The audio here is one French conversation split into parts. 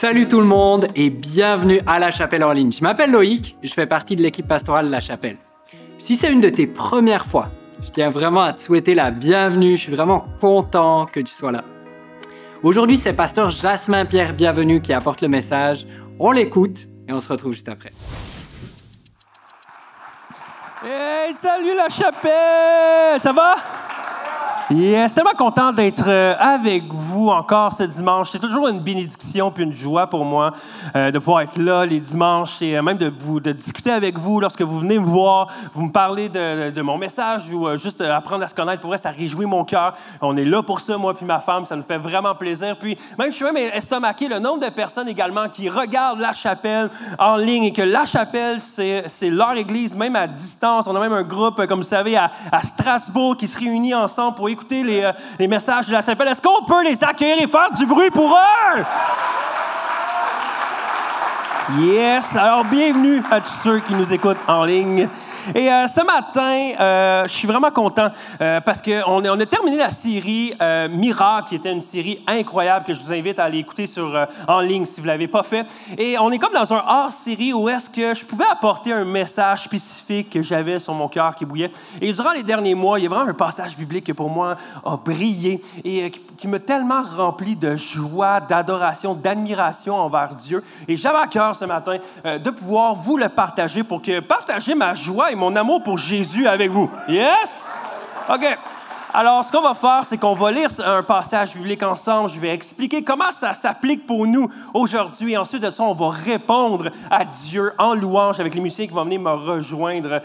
Salut tout le monde et bienvenue à La Chapelle en ligne. Je m'appelle Loïc et je fais partie de l'équipe pastorale de La Chapelle. Si c'est une de tes premières fois, je tiens vraiment à te souhaiter la bienvenue. Je suis vraiment content que tu sois là. Aujourd'hui, c'est pasteur Jasmin Pierre Bienvenu qui apporte le message. On l'écoute et on se retrouve juste après. Hey, salut La Chapelle! Ça va? Yes, tellement content d'être avec vous encore ce dimanche. C'est toujours une bénédiction puis une joie pour moi de pouvoir être là les dimanches et même de discuter avec vous lorsque vous venez me voir, vous me parlez de mon message ou juste apprendre à se connaître. Pour vrai, ça réjouit mon cœur. On est là pour ça, moi puis ma femme. Ça nous fait vraiment plaisir. Puis même, je suis même estomaqué le nombre de personnes également qui regardent La Chapelle en ligne et que La Chapelle, c'est leur église, même à distance. On a même un groupe, comme vous savez, à Strasbourg qui se réunit ensemble pour écouter les messages de La Chapelle. Est-ce qu'on peut les accueillir et faire du bruit pour eux? Yes! Alors, bienvenue à tous ceux qui nous écoutent en ligne. Et ce matin, je suis vraiment content parce qu'on a terminé la série Miracle, qui était une série incroyable que je vous invite à aller écouter en ligne si vous ne l'avez pas fait. Et on est comme dans un hors-série où est-ce que je pouvais apporter un message spécifique que j'avais sur mon cœur qui bouillait. Et durant les derniers mois, il y a vraiment un passage biblique qui pour moi a brillé et qui m'a tellement rempli de joie, d'adoration, d'admiration envers Dieu. Et j'avais à cœur ce matin de pouvoir vous le partager pour partager ma joie et mon amour pour Jésus avec vous. Yes? OK. Alors, ce qu'on va faire, c'est qu'on va lire un passage biblique ensemble. Je vais expliquer comment ça s'applique pour nous aujourd'hui. Ensuite de ça, on va répondre à Dieu en louange avec les musiciens qui vont venir me rejoindre.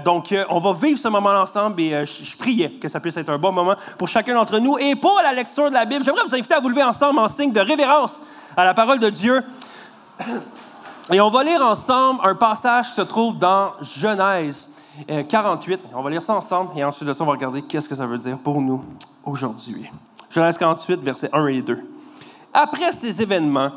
Donc, on va vivre ce moment ensemble et je priais que ça puisse être un bon moment pour chacun d'entre nous. Et pour la lecture de la Bible, j'aimerais vous inviter à vous lever ensemble en signe de révérence à la parole de Dieu. Et on va lire ensemble un passage qui se trouve dans Genèse 48. On va lire ça ensemble et ensuite de ça, on va regarder qu'est-ce que ça veut dire pour nous aujourd'hui. Genèse 48, versets 1 et 2. Après ces événements,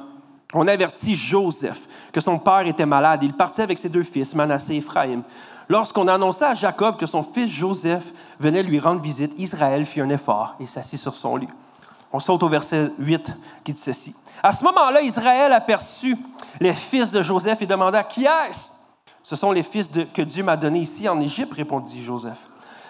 on avertit Joseph que son père était malade. Il partit avec ses deux fils, Manassé et Éphraïm. Lorsqu'on annonça à Jacob que son fils Joseph venait lui rendre visite, Israël fit un effort et s'assit sur son lit. On saute au verset 8 qui dit ceci. À ce moment-là, Israël aperçut les fils de Joseph et demanda « Qui est-ce » ? « Ce sont les fils que Dieu m'a donnés ici en Égypte, répondit Joseph.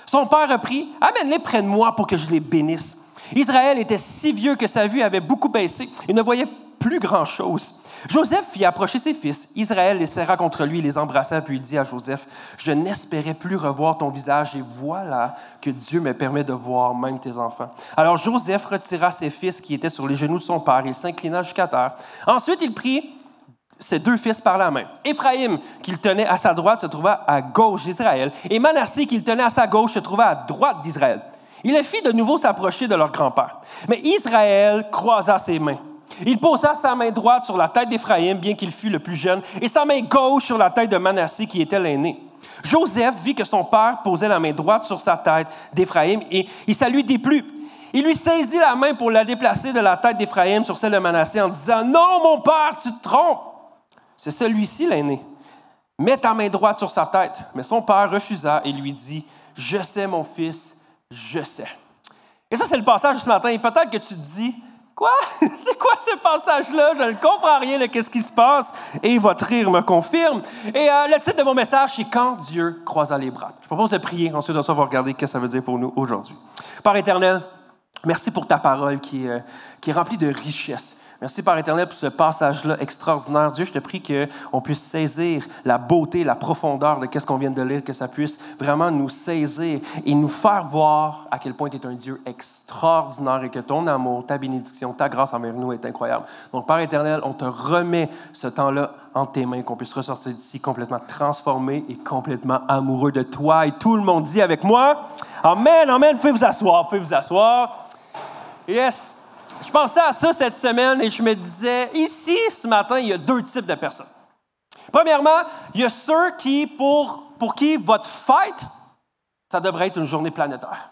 Son père reprit « Amène-les près de moi pour que je les bénisse. » Israël était si vieux que sa vue avait beaucoup baissé et ne voyait plus grand-chose. Joseph fit approcher ses fils. Israël les serra contre lui et les embrassa, puis il dit à Joseph, « Je n'espérais plus revoir ton visage, et voilà que Dieu me permet de voir même tes enfants. » Alors Joseph retira ses fils qui étaient sur les genoux de son père, il s'inclina jusqu'à terre. Ensuite, il prit ses deux fils par la main. Éphraïm, qu'il tenait à sa droite, se trouva à gauche d'Israël, et Manassé, qu'il tenait à sa gauche, se trouva à droite d'Israël. Il les fit de nouveau s'approcher de leur grand-père. Mais Israël croisa ses mains. Il posa sa main droite sur la tête d'Éphraïm, bien qu'il fût le plus jeune, et sa main gauche sur la tête de Manassé, qui était l'aîné. Joseph vit que son père posait la main droite sur sa tête d'Éphraïm, et ça lui déplut. Il lui saisit la main pour la déplacer de la tête d'Éphraïm sur celle de Manassé en disant « Non, mon père, tu te trompes! » C'est celui-ci l'aîné. Mets ta main droite sur sa tête. Mais son père refusa et lui dit, « Je sais, mon fils, je sais. » Et ça, c'est le passage de ce matin. Et peut-être que tu te dis, « Quoi? C'est quoi ce passage-là? Je ne comprends rien de ce qui se passe. » Et votre rire me confirme. Et le titre de mon message, c'est « Quand Dieu croisa les bras ». Je propose de prier. Ensuite de ça, on va regarder ce que ça veut dire pour nous aujourd'hui. Père éternel, merci pour ta parole qui est remplie de richesse. Merci, Père éternel, pour ce passage-là extraordinaire. Dieu, je te prie qu'on puisse saisir la beauté, la profondeur de ce qu'on vient de lire, que ça puisse vraiment nous saisir et nous faire voir à quel point tu es un Dieu extraordinaire et que ton amour, ta bénédiction, ta grâce envers nous est incroyable. Donc, Père éternel, on te remet ce temps-là entre tes mains, qu'on puisse ressortir d'ici complètement transformé et complètement amoureux de toi. Et tout le monde dit avec moi, Amen, Amen, vous pouvez vous asseoir. Yes. Je pensais à ça cette semaine et je me disais, ici, ce matin, il y a deux types de personnes. Premièrement, il y a ceux pour qui votre fête, ça devrait être une journée planétaire.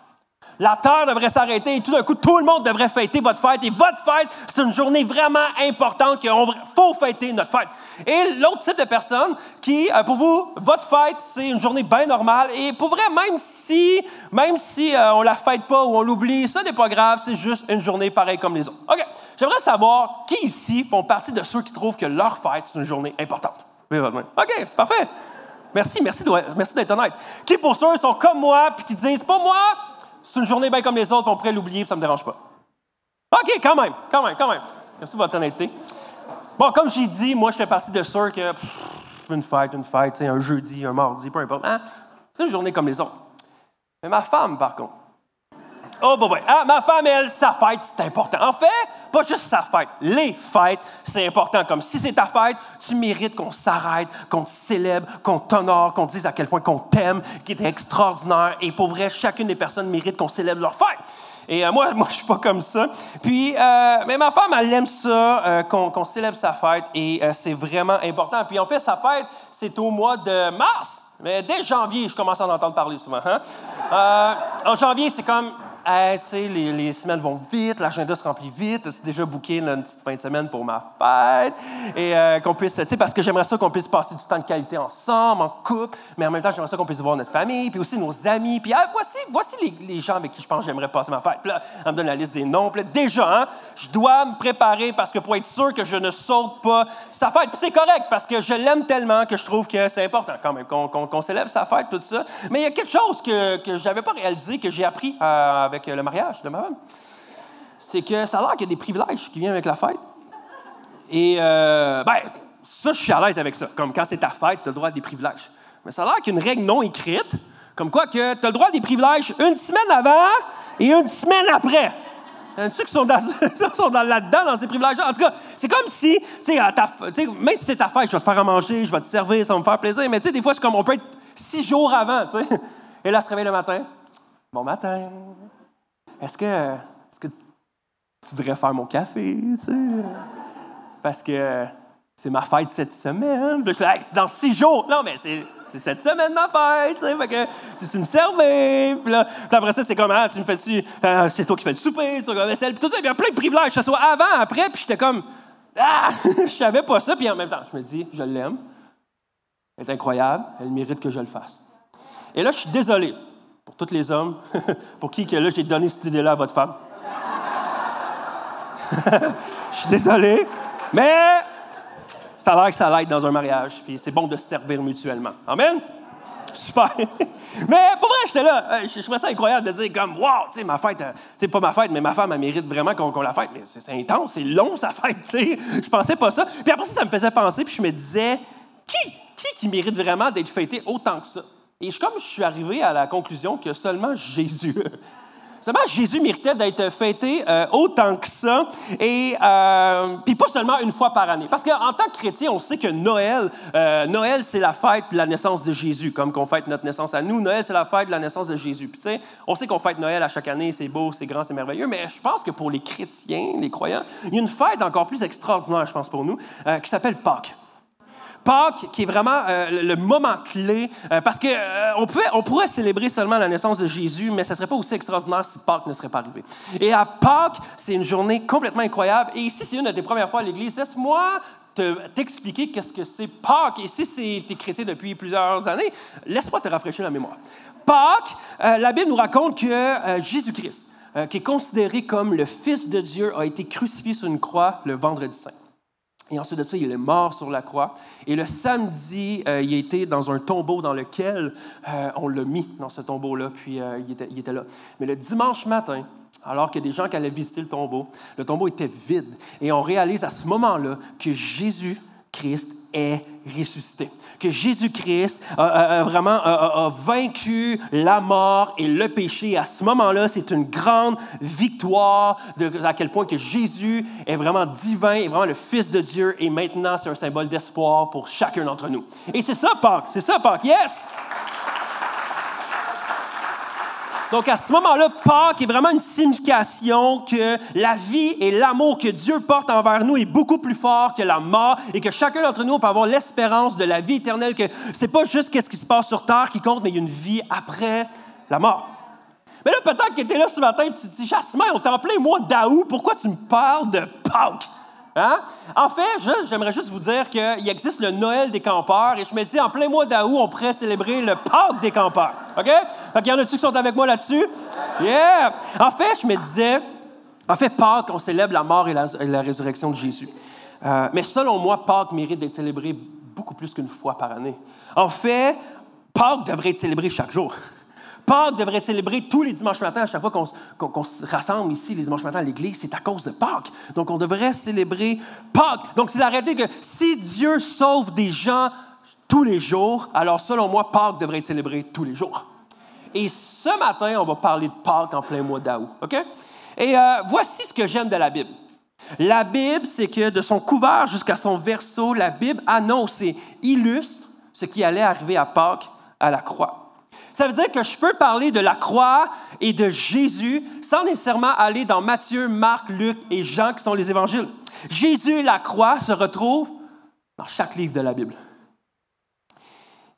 La Terre devrait s'arrêter et tout d'un coup, tout le monde devrait fêter votre fête. Et votre fête, c'est une journée vraiment importante qu'il faut fêter notre fête. Et l'autre type de personne qui, pour vous, votre fête, c'est une journée bien normale. Et pour vrai, même si on la fête pas ou on l'oublie, ça n'est pas grave, c'est juste une journée pareille comme les autres. OK, j'aimerais savoir qui ici font partie de ceux qui trouvent que leur fête, c'est une journée importante. Oui, votre main. OK, parfait. Merci d'être honnête. Qui, pour ceux, sont comme moi puis qui disent, pas moi, c'est une journée bien comme les autres, on pourrait l'oublier, ça ne me dérange pas. OK, quand même. Merci de votre honnêteté. Bon, comme j'ai dit, moi, je fais partie de ceux que, une fête, un jeudi, un mardi, peu importe. Hein? C'est une journée comme les autres. Mais ma femme, par contre, ma femme, elle, sa fête, c'est important. En fait, pas juste sa fête. Les fêtes, c'est important. Comme si c'est ta fête, tu mérites qu'on s'arrête, qu'on te célèbre, qu'on t'honore, qu'on te dise à quel point qu'on t'aime, qui est extraordinaire. Et pour vrai, chacune des personnes mérite qu'on célèbre leur fête. Et moi, je suis pas comme ça. Puis, mais ma femme, elle aime ça, qu'on célèbre sa fête. Et c'est vraiment important. Puis, en fait, sa fête, c'est au mois de mars. Mais dès janvier, je commence à en entendre parler souvent. Hein? En janvier, c'est comme... tu sais, les semaines vont vite, l'agenda se remplit vite. C'est déjà booké une petite fin de semaine pour ma fête. Et qu'on puisse, tu sais, parce que j'aimerais ça qu'on puisse passer du temps de qualité ensemble, en couple, mais en même temps, j'aimerais ça qu'on puisse voir notre famille, puis aussi nos amis. Puis voici les gens avec qui je pense que j'aimerais passer ma fête. Puis là, elle me donne la liste des noms. Puis là, déjà, je dois me préparer parce que pour être sûr que je ne saute pas sa fête. Puis c'est correct parce que je l'aime tellement que je trouve que c'est important quand même qu'on célèbre sa fête, tout ça. Mais il y a quelque chose que je n'avais pas réalisé, que j'ai appris avec le mariage de ma femme, c'est que ça a l'air qu'il y a des privilèges qui viennent avec la fête. Et, ça, je suis à l'aise avec ça. Comme quand c'est ta fête, tu as le droit à des privilèges. Mais ça a l'air qu'il y a une règle non écrite, comme quoi que tu as le droit à des privilèges une semaine avant et une semaine après. Il y en a ceux qui sont là-dedans, dans ces privilèges-là. En tout cas, c'est comme si, même si c'est ta fête, je vais te faire à manger, je vais te servir, ça va me faire plaisir, mais des fois, c'est comme on peut être 6 jours avant, tu sais. Et là, elle se réveille le matin. Bon matin. Est-ce que tu devrais faire mon café, tu sais? Parce que c'est ma fête cette semaine. Puis je suis là, hey, c'est dans 6 jours. Non, mais c'est cette semaine ma fête, tu sais. Fait que tu me servais. Puis là, après ça, c'est comme, tu me fais-tu, c'est toi qui fais le souper, c'est toi qui fais la vaisselle. Puis tout ça, il y a plein de privilèges, que ce soit avant, après. Puis j'étais comme, je savais pas ça. Puis en même temps, je me dis, je l'aime. Elle est incroyable. Elle mérite que je le fasse. Et là, je suis désolé. Pour tous les hommes, pour qui que là, j'ai donné cette idée-là à votre femme. Je suis désolé, mais ça a l'air que ça l'aide dans un mariage, puis c'est bon de se servir mutuellement. Amen? Super! Mais pour vrai, j'étais là, je trouvais ça incroyable de dire comme, wow, tu sais, ma fête, c'est pas ma fête, mais ma femme, elle mérite vraiment qu'on la fête. Mais c'est intense, c'est long, sa fête, tu sais. Je pensais pas ça. Puis après ça me faisait penser, puis je me disais, qui mérite vraiment d'être fêté autant que ça? Et je suis arrivé à la conclusion que seulement Jésus. Seulement Jésus méritait d'être fêté autant que ça. Et puis pas seulement une fois par année. Parce qu'en tant que chrétien, on sait que Noël, c'est la fête de la naissance de Jésus. Comme qu'on fête notre naissance à nous, Noël, c'est la fête de la naissance de Jésus. Puis tu sais, on sait qu'on fête Noël à chaque année, c'est beau, c'est grand, c'est merveilleux. Mais je pense que pour les chrétiens, les croyants, il y a une fête encore plus extraordinaire, je pense, pour nous, qui s'appelle Pâques. Pâques, qui est vraiment le moment clé, parce que on pourrait célébrer seulement la naissance de Jésus, mais ça ne serait pas aussi extraordinaire si Pâques ne serait pas arrivé. Et à Pâques, c'est une journée complètement incroyable. Et ici, c'est une des premières fois à l'Église. Laisse-moi t'expliquer qu'est-ce que c'est Pâques. Et si tu es chrétien depuis plusieurs années, laisse-moi te rafraîchir la mémoire. Pâques, la Bible nous raconte que Jésus-Christ, qui est considéré comme le Fils de Dieu, a été crucifié sur une croix le vendredi saint. Et ensuite de ça, il est mort sur la croix. Et le samedi, il était dans un tombeau dans lequel on l'a mis dans ce tombeau-là, puis il était là. Mais le dimanche matin, alors qu'il y a des gens qui allaient visiter le tombeau était vide. Et on réalise à ce moment-là que Jésus-Christ est ressuscité. Que Jésus-Christ a vaincu la mort et le péché. Et à ce moment-là, c'est une grande victoire à quel point que Jésus est vraiment divin, est vraiment le Fils de Dieu. Et maintenant, c'est un symbole d'espoir pour chacun d'entre nous. Et c'est ça, Pâques, yes! Donc, à ce moment-là, Pâques est vraiment une signification que la vie et l'amour que Dieu porte envers nous est beaucoup plus fort que la mort et que chacun d'entre nous peut avoir l'espérance de la vie éternelle, que c'est pas juste ce qui se passe sur terre qui compte, mais il y a une vie après la mort. Mais là, peut-être que tu es là ce matin et tu te dis, Jasmin, on est en plein mois d'août, pourquoi tu me parles de Pâques? Hein? En fait, j'aimerais juste vous dire qu'il existe le Noël des campeurs et je me dis, en plein mois d'août, on pourrait célébrer le Pâques des campeurs. OK? Fait qu'il y en a-tu qui sont avec moi là-dessus? Yeah! En fait, je me disais, En fait, Pâques, on célèbre la mort et la résurrection de Jésus. Mais selon moi, Pâques mérite d'être célébré beaucoup plus qu'une fois par année. En fait, Pâques devrait être célébré chaque jour. Pâques devrait être célébré tous les dimanches matins. À chaque fois qu'on se rassemble ici, les dimanches matins à l'église, c'est à cause de Pâques. Donc, on devrait célébrer Pâques. Donc, c'est la réalité que si Dieu sauve des gens tous les jours, alors selon moi, Pâques devrait être célébré tous les jours. Et ce matin, on va parler de Pâques en plein mois d'août. OK? Et voici ce que j'aime de la Bible. La Bible, c'est que de son couvert jusqu'à son verso, la Bible annonce et illustre ce qui allait arriver à Pâques à la croix. Ça veut dire que je peux parler de la croix et de Jésus sans nécessairement aller dans Matthieu, Marc, Luc et Jean qui sont les évangiles. Jésus et la croix se retrouvent dans chaque livre de la Bible.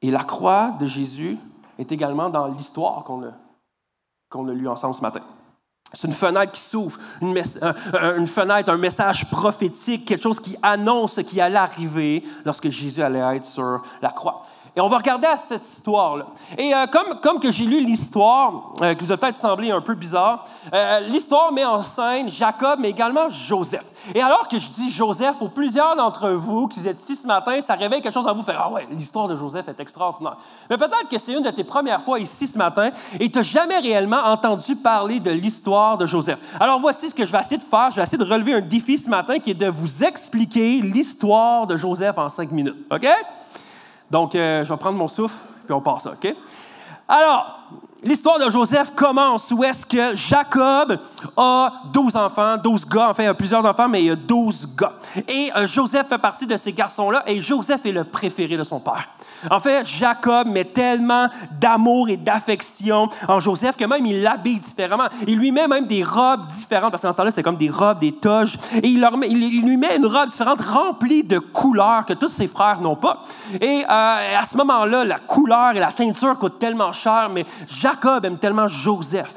Et la croix de Jésus est également dans l'histoire qu'on a lu ensemble ce matin. C'est une fenêtre qui s'ouvre, une fenêtre, un message prophétique, quelque chose qui annonce ce qui allait arriver lorsque Jésus allait être sur la croix. Et on va regarder à cette histoire-là. Et comme que j'ai lu l'histoire, qui vous a peut-être semblé un peu bizarre, l'histoire met en scène Jacob, mais également Joseph. Et alors que je dis Joseph, pour plusieurs d'entre vous qui êtes ici ce matin, ça réveille quelque chose en vous, fait « Ah ouais, l'histoire de Joseph est extraordinaire. » Mais peut-être que c'est une de tes premières fois ici ce matin et tu n'as jamais réellement entendu parler de l'histoire de Joseph. Alors voici ce que je vais essayer de faire. Je vais essayer de relever un défi ce matin qui est de vous expliquer l'histoire de Joseph en 5 minutes. OK? Donc, je vais prendre mon souffle, puis on part ça, OK? Alors, l'histoire de Joseph commence où est-ce que Jacob a 12 enfants, 12 gars, enfin, il a plusieurs enfants, mais il a 12 gars. Et Joseph fait partie de ces garçons-là, et Joseph est le préféré de son père. En fait, Jacob met tellement d'amour et d'affection en Joseph que même il l'habille différemment. Il lui met même des robes différentes, parce que dans ce temps-là, c'était comme des robes, des toges. Et il lui met une robe différente remplie de couleurs que tous ses frères n'ont pas. Et à ce moment-là, la couleur et la teinture coûtent tellement cher, mais Jacob aime tellement Joseph.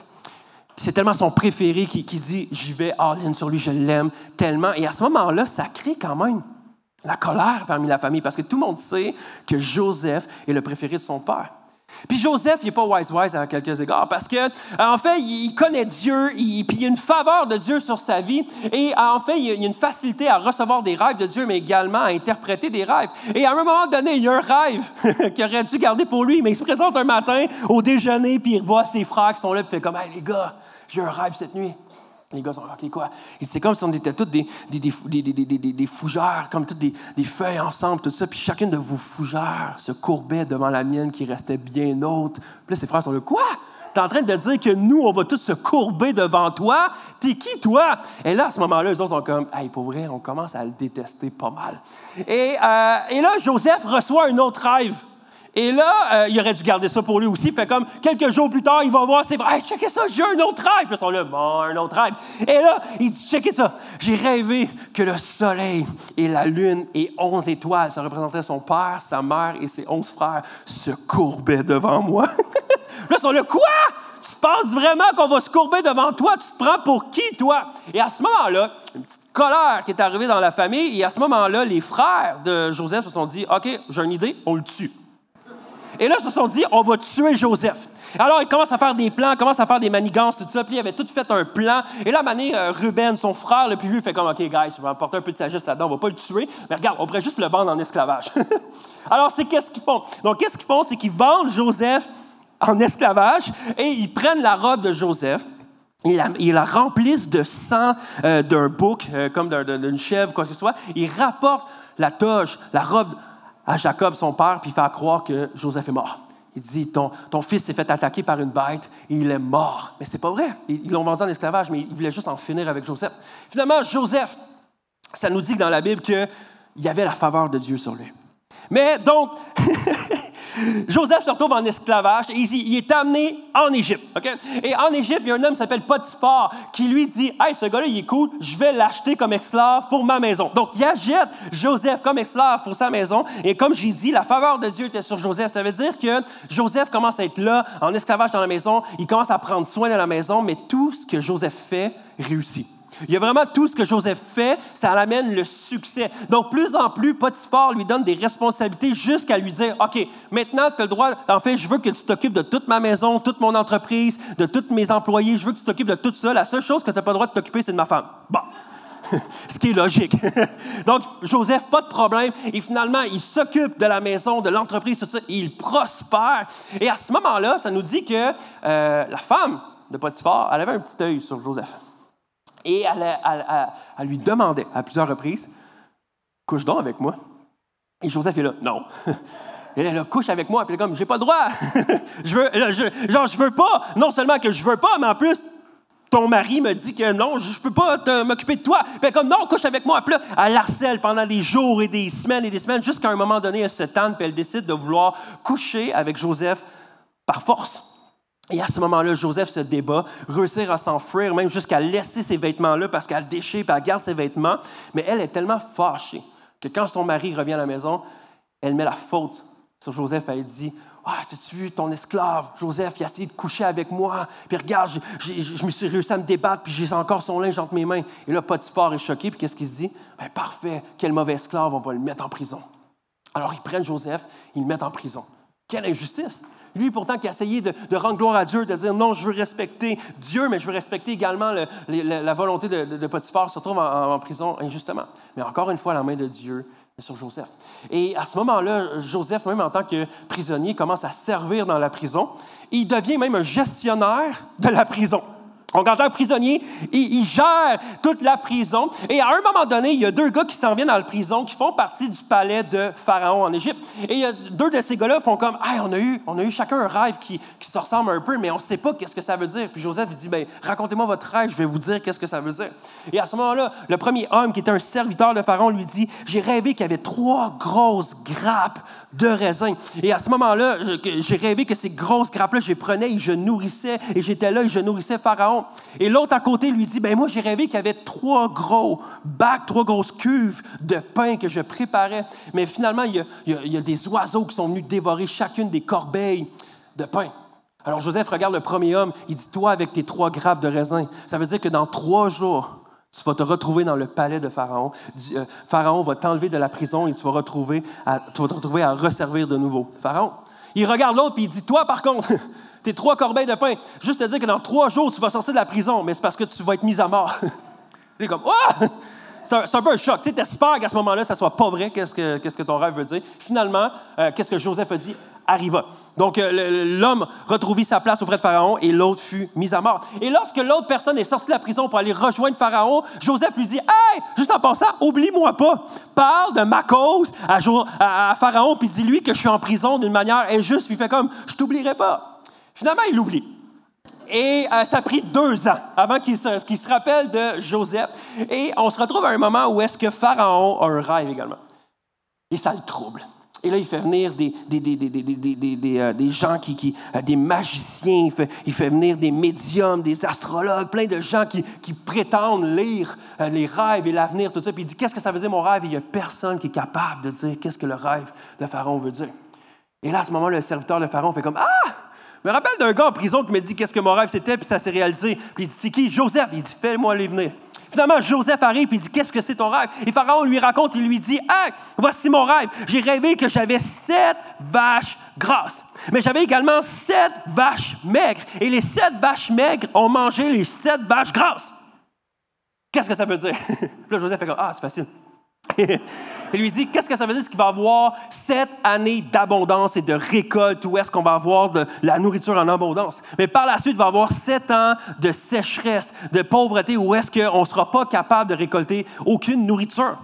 C'est tellement son préféré qui dit « J'y vais all-in sur lui, je l'aime tellement. » Et à ce moment-là, ça crée quand même la colère parmi la famille, parce que tout le monde sait que Joseph est le préféré de son père. Puis Joseph, il n'est pas wise à quelques égards, parce que en fait, il connaît Dieu, puis il y a une faveur de Dieu sur sa vie, et en fait, il y a une facilité à recevoir des rêves de Dieu, mais également à interpréter des rêves. Et à un moment donné, il y a un rêve qu'il aurait dû garder pour lui, mais il se présente un matin au déjeuner, puis il revoit ses frères qui sont là, puis il fait comme « Hey les gars, j'ai un rêve cette nuit. » Les gars sont OK, quoi? C'est comme si on était tous des fougères, comme toutes des feuilles ensemble, tout ça. Puis chacune de vos fougères se courbait devant la mienne qui restait bien haute. Puis là, ses frères sont là, quoi? T'es en train de dire que nous, on va tous se courber devant toi? T'es qui, toi? Et là, à ce moment-là, les autres sont comme, hey, pour vrai, on commence à le détester pas mal. Et là, Joseph reçoit un autre rêve. Et là, il aurait dû garder ça pour lui aussi. Fait comme quelques jours plus tard, il va voir, c'est vrai, hey, checkez ça, j'ai un autre rêve. Puis ils sont là, bon, un autre rêve. Et là, il dit, checkez ça, j'ai rêvé que le soleil et la lune et 11 étoiles, ça représentait son père, sa mère et ses 11 frères, se courbaient devant moi. Puis là, ils sont là, quoi? Tu penses vraiment qu'on va se courber devant toi? Tu te prends pour qui, toi? Et à ce moment-là, une petite colère qui est arrivée dans la famille. Et à ce moment-là, les frères de Joseph se sont dit, OK, j'ai une idée, on le tue. Et là, ils se sont dit, on va tuer Joseph. Alors, ils commencent à faire des plans, commencent à faire des manigances, tout ça. Puis, ils avaient tout fait un plan. Et là, à un moment donné, Ruben, son frère, le plus vieux, fait comme, OK, guys, tu vas apporter un peu de sagesse là-dedans, on va pas le tuer. Mais regarde, on pourrait juste le vendre en esclavage. Alors, c'est qu'est-ce qu'ils font? Donc, qu'est-ce qu'ils font? C'est qu'ils vendent Joseph en esclavage et ils prennent la robe de Joseph. Ils la remplissent de sang d'un bouc, comme d'une chèvre, quoi que ce soit. Ils rapportent la toge, la robe à Jacob, son père, puis il fait croire que Joseph est mort. Il dit, ton fils s'est fait attaquer par une bête et il est mort. Mais c'est pas vrai. Ils l'ont vendu en esclavage, mais ils voulaient juste en finir avec Joseph. Finalement, Joseph, ça nous dit dans la Bible qu'il y avait la faveur de Dieu sur lui. Mais donc, Joseph se retrouve en esclavage et il est amené en Égypte. Okay? Et en Égypte, il y a un homme qui s'appelle Potiphar qui lui dit « Hey, ce gars-là, il est cool, je vais l'acheter comme esclave pour ma maison. » Donc, il achète Joseph comme esclave pour sa maison. Et comme j'ai dit, la faveur de Dieu était sur Joseph. Ça veut dire que Joseph commence à être là, en esclavage dans la maison. Il commence à prendre soin de la maison, mais tout ce que Joseph fait réussit. Il y a vraiment tout ce que Joseph fait, ça l'amène le succès. Donc, plus en plus, Potiphar lui donne des responsabilités jusqu'à lui dire, OK, maintenant, tu as le droit, en fait, je veux que tu t'occupes de toute ma maison, toute mon entreprise, de tous mes employés, je veux que tu t'occupes de tout ça. La seule chose que tu n'as pas le droit de t'occuper, c'est de ma femme. Bon. Ce qui est logique. Donc, Joseph, pas de problème. Et finalement, il s'occupe de la maison, de l'entreprise, tout ça. Et il prospère. Et à ce moment-là, ça nous dit que la femme de Potiphar, elle avait un petit œil sur Joseph. Et elle lui demandait à plusieurs reprises, « Couche donc avec moi. » Et Joseph est là, « Non. » Et elle est là, « Couche avec moi. » Puis elle est comme, « J'ai pas le droit. je veux pas. Non seulement que je veux pas, mais en plus, ton mari me dit que non, je peux pas m'occuper de toi. » Puis elle est comme, « Non, couche avec moi. » Puis là, elle harcèle pendant des jours et des semaines, jusqu'à un moment donné, elle se tanne, puis elle décide de vouloir coucher avec Joseph par force. Et à ce moment-là, Joseph se débat, réussir à s'enfuir, même jusqu'à laisser ses vêtements-là parce qu'elle déchire et elle garde ses vêtements. Mais elle est tellement fâchée que quand son mari revient à la maison, elle met la faute sur Joseph et elle dit, « Ah, as-tu vu ton esclave, Joseph, il a essayé de coucher avec moi. Puis regarde, je me suis réussi à me débattre, puis j'ai encore son linge entre mes mains. » Et là, Potiphar est choqué, puis qu'est-ce qu'il se dit? « Ben parfait, quel mauvais esclave, on va le mettre en prison. » Alors, ils prennent Joseph, ils le mettent en prison. Quelle injustice! Lui, pourtant, qui a essayé de rendre gloire à Dieu, de dire non, je veux respecter Dieu, mais je veux respecter également la volonté de Potiphar, se retrouve en prison injustement. Mais encore une fois, la main de Dieu est sur Joseph. Et à ce moment-là, Joseph, même en tant que prisonnier, commence à servir dans la prison. Et il devient même un gestionnaire de la prison. Donc, en tant que prisonnier, il gère toute la prison. Et à un moment donné, il y a deux gars qui s'en viennent dans la prison, qui font partie du palais de Pharaon en Égypte. Et il y a deux de ces gars-là font comme, hey, on a eu chacun un rêve qui se ressemble un peu, mais on ne sait pas qu'est-ce que ça veut dire. Puis Joseph il dit, ben, racontez-moi votre rêve, je vais vous dire qu'est-ce que ça veut dire. Et à ce moment-là, le premier homme, qui était un serviteur de Pharaon, lui dit, j'ai rêvé qu'il y avait 3 grosses grappes de raisin. Et à ce moment-là, j'ai rêvé que ces grosses grappes-là, je les prenais et je nourrissais, et j'étais là et je nourrissais Pharaon. Et l'autre à côté lui dit, ben moi j'ai rêvé qu'il y avait 3 gros bacs, 3 grosses cuves de pain que je préparais. Mais finalement, il y a des oiseaux qui sont venus dévorer chacune des corbeilles de pain. Alors Joseph regarde le premier homme, il dit, toi avec tes 3 grappes de raisin, ça veut dire que dans 3 jours, tu vas te retrouver dans le palais de Pharaon. Pharaon va t'enlever de la prison et tu vas te retrouver à resservir de nouveau. Pharaon, il regarde l'autre et il dit, toi par contre, tes 3 corbeilles de pain, juste te dire que dans 3 jours, tu vas sortir de la prison, mais c'est parce que tu vas être mis à mort. Il est comme, oh! C'est un peu un choc. Tu espères qu'à ce moment-là, ça ne soit pas vrai, qu'est-ce que ton rêve veut dire. Finalement, qu'est-ce que Joseph a dit? Arriva. Donc, l'homme retrouvit sa place auprès de Pharaon et l'autre fut mis à mort. Et lorsque l'autre personne est sortie de la prison pour aller rejoindre Pharaon, Joseph lui dit, « Hey, juste en passant, oublie-moi pas. Parle de ma cause à Pharaon, puis dis-lui que je suis en prison d'une manière injuste. » Puis il fait comme, « Je t'oublierai pas. » Finalement, il l'oublie. Et ça a pris 2 ans avant qu'il se rappelle de Joseph. Et on se retrouve à un moment où est-ce que Pharaon a un rêve également. Et ça le trouble. Et là, il fait venir des gens, des magiciens, il fait venir des médiums, des astrologues, plein de gens qui prétendent lire les rêves et l'avenir, tout ça. Puis il dit, qu'est-ce que ça veut dire mon rêve? Et il n'y a personne qui est capable de dire qu'est-ce que le rêve de Pharaon veut dire. Et là, à ce moment, le serviteur de Pharaon fait comme, ah! Je me rappelle d'un gars en prison qui me dit qu'est-ce que mon rêve c'était, puis ça s'est réalisé. Puis il dit, c'est qui? Joseph. Il dit, fais-moi aller venir. Finalement, Joseph arrive, puis il dit, qu'est-ce que c'est ton rêve? Et Pharaon lui raconte, il lui dit, hey, voici mon rêve. J'ai rêvé que j'avais 7 vaches grasses. Mais j'avais également 7 vaches maigres. Et les 7 vaches maigres ont mangé les 7 vaches grasses. Qu'est-ce que ça veut dire? Puis là, Joseph fait comme, ah, c'est facile. Il lui dit, qu'est-ce que ça veut dire? C'est qu'il va avoir 7 années d'abondance et de récolte où est-ce qu'on va avoir de la nourriture en abondance. Mais par la suite, il va avoir 7 ans de sécheresse, de pauvreté où est-ce qu'on ne sera pas capable de récolter aucune nourriture.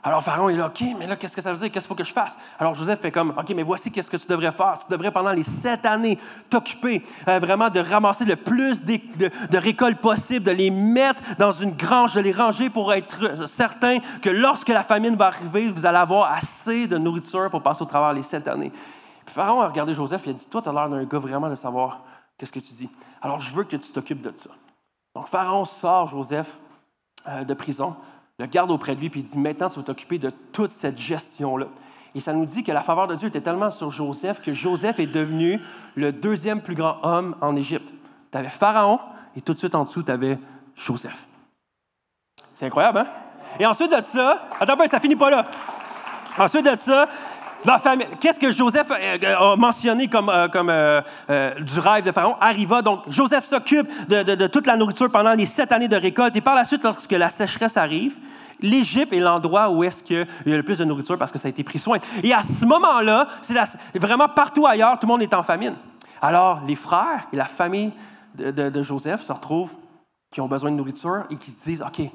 Alors Pharaon est là, OK, mais là, qu'est-ce que ça veut dire? Qu'est-ce qu'il faut que je fasse? Alors Joseph fait comme, OK, mais voici qu'est-ce que tu devrais faire. Tu devrais, pendant les 7 années, t'occuper vraiment de ramasser le plus de récoltes possible, de les mettre dans une grange, de les ranger pour être certain que lorsque la famine va arriver, vous allez avoir assez de nourriture pour passer au travers les 7 années. Puis Pharaon a regardé Joseph, il a dit, toi, tu as l'air d'un gars vraiment de savoir qu'est-ce que tu dis. Alors je veux que tu t'occupes de ça. Donc Pharaon sort Joseph de prison, le garde auprès de lui, puis il dit, maintenant, tu vas t'occuper de toute cette gestion-là. Et ça nous dit que la faveur de Dieu était tellement sur Joseph que Joseph est devenu le 2e plus grand homme en Égypte. Tu avais Pharaon, et tout de suite en dessous, tu avais Joseph. C'est incroyable, hein? Et ensuite de ça, attends un peu, ça finit pas là. Ensuite de ça, la famille, qu'est-ce que Joseph a mentionné comme du rêve de Pharaon? Arriva, donc Joseph s'occupe de toute la nourriture pendant les 7 années de récolte. Et par la suite, lorsque la sécheresse arrive, l'Égypte est l'endroit où est-ce qu'il y a le plus de nourriture parce que ça a été pris soin. Et à ce moment-là, vraiment partout ailleurs, tout le monde est en famine. Alors, les frères et la famille de Joseph se retrouvent, qui ont besoin de nourriture et qui se disent, OK,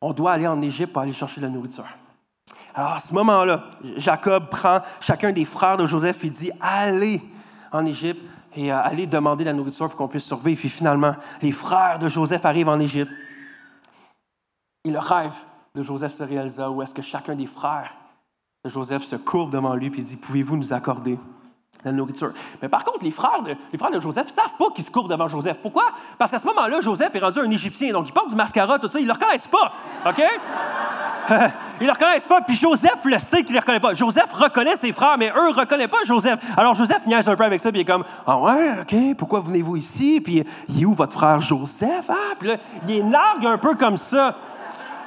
on doit aller en Égypte pour aller chercher de la nourriture. Alors, à ce moment-là, Jacob prend chacun des frères de Joseph et dit, allez en Égypte et allez demander la nourriture pour qu'on puisse survivre. Puis finalement, les frères de Joseph arrivent en Égypte. Et le rêve de Joseph se réalisa où est-ce que chacun des frères de Joseph se courbe devant lui et dit, pouvez-vous nous accorder la nourriture? Mais par contre, les frères de Joseph ne savent pas qu'ils se courbent devant Joseph. Pourquoi? Parce qu'à ce moment-là, Joseph est rendu un Égyptien, donc il porte du mascara, tout ça, ils ne le reconnaissent pas. OK? Ils ne le reconnaissent pas, puis Joseph le sait qu'il ne le reconnaît pas. Joseph reconnaît ses frères, mais eux ne reconnaissent pas Joseph. Alors Joseph niaise un peu avec ça, puis il est comme, ah ouais, OK, pourquoi venez-vous ici? Puis il est où votre frère Joseph? Ah, puis là, il est nargue un peu comme ça.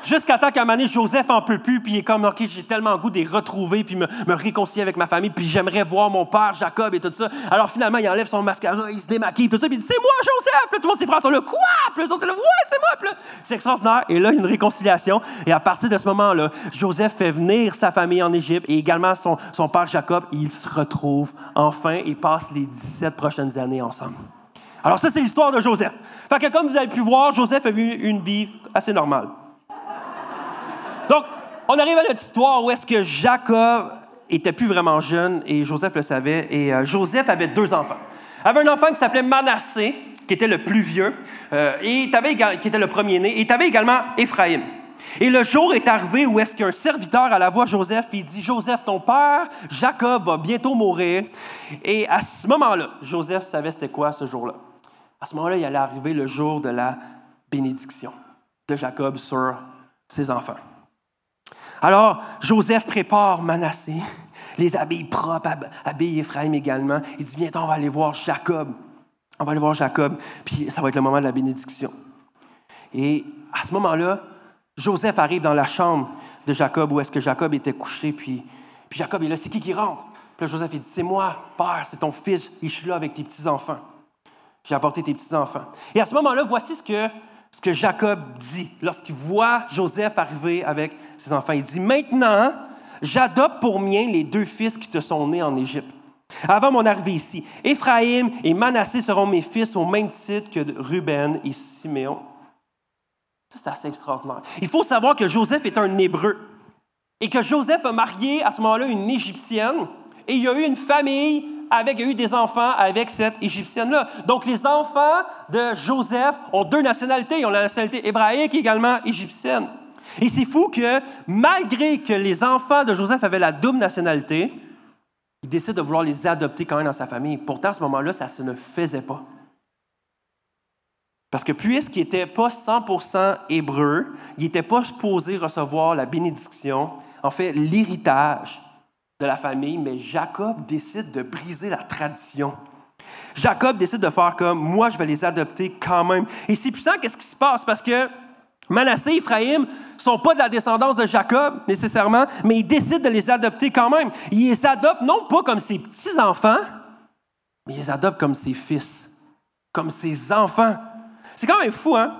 Jusqu'à temps qu'à un moment donné, Joseph en peut plus, puis il est comme, OK, j'ai tellement le goût de les retrouver, puis me réconcilier avec ma famille, puis j'aimerais voir mon père, Jacob, et tout ça. Alors finalement, il enlève son mascara, il se démaquille, tout ça, puis il dit, c'est moi, Joseph! Puis là, tout le monde, ses frères sont là, quoi? Puis les autres sont là, ouais, c'est moi! Puis là, c'est extraordinaire. Et là, il y a une réconciliation. Et à partir de ce moment-là, Joseph fait venir sa famille en Égypte, et également son père, Jacob, et ils se retrouvent enfin et passent les 17 prochaines années ensemble. Alors ça, c'est l'histoire de Joseph. Fait que comme vous avez pu voir, Joseph a eu une vie assez normale. Donc, on arrive à notre histoire où est-ce que Jacob était plus vraiment jeune et Joseph le savait. Et Joseph avait 2 enfants. Il avait un enfant qui s'appelait Manassé, qui était le plus vieux, qui était le premier-né. Et tu avais également Éphraïm. Et le jour est arrivé où est-ce qu'un serviteur alla voir Joseph et il dit, Joseph, ton père, Jacob, va bientôt mourir. Et à ce moment-là, Joseph savait c'était quoi ce jour-là. À ce moment-là, il allait arriver le jour de la bénédiction de Jacob sur ses enfants. Alors, Joseph prépare Manassé, les habille propres, habille Éphraïm également. Il dit, viens, on va aller voir Jacob. On va aller voir Jacob, puis ça va être le moment de la bénédiction. Et à ce moment-là, Joseph arrive dans la chambre de Jacob, où est-ce que Jacob était couché, puis Jacob est là, c'est qui rentre? Puis là, Joseph, il dit, c'est moi, père, c'est ton fils, et je suis là avec tes petits-enfants. J'ai apporté tes petits-enfants. Et à ce moment-là, voici ce que Jacob dit lorsqu'il voit Joseph arriver avec ses enfants. Il dit, maintenant, j'adopte pour mien les 2 fils qui te sont nés en Égypte. Avant mon arrivée ici, Éphraïm et Manassé seront mes fils au même titre que Ruben et Siméon. Ça, c'est assez extraordinaire. Il faut savoir que Joseph est un Hébreu et que Joseph a marié à ce moment-là une Égyptienne et il y a eu une famille il y a eu des enfants avec cette Égyptienne-là. Donc, les enfants de Joseph ont 2 nationalités. Ils ont la nationalité hébraïque et également égyptienne. Et c'est fou que, malgré que les enfants de Joseph avaient la double nationalité, il décide de vouloir les adopter quand même dans sa famille. Pourtant, à ce moment-là, ça ne se faisait pas. Parce que puisqu'il n'était pas 100% hébreu, il n'était pas supposé recevoir la bénédiction, en fait, l'héritage de la famille, mais Jacob décide de briser la tradition. Jacob décide de faire comme, moi, je vais les adopter quand même. Et c'est puissant, qu'est-ce qui se passe? Parce que Manassé et Éphraïm ne sont pas de la descendance de Jacob, nécessairement, mais il décide de les adopter quand même. Il les adopte non pas comme ses petits-enfants, mais il les adopte comme ses fils, comme ses enfants. C'est quand même fou, hein?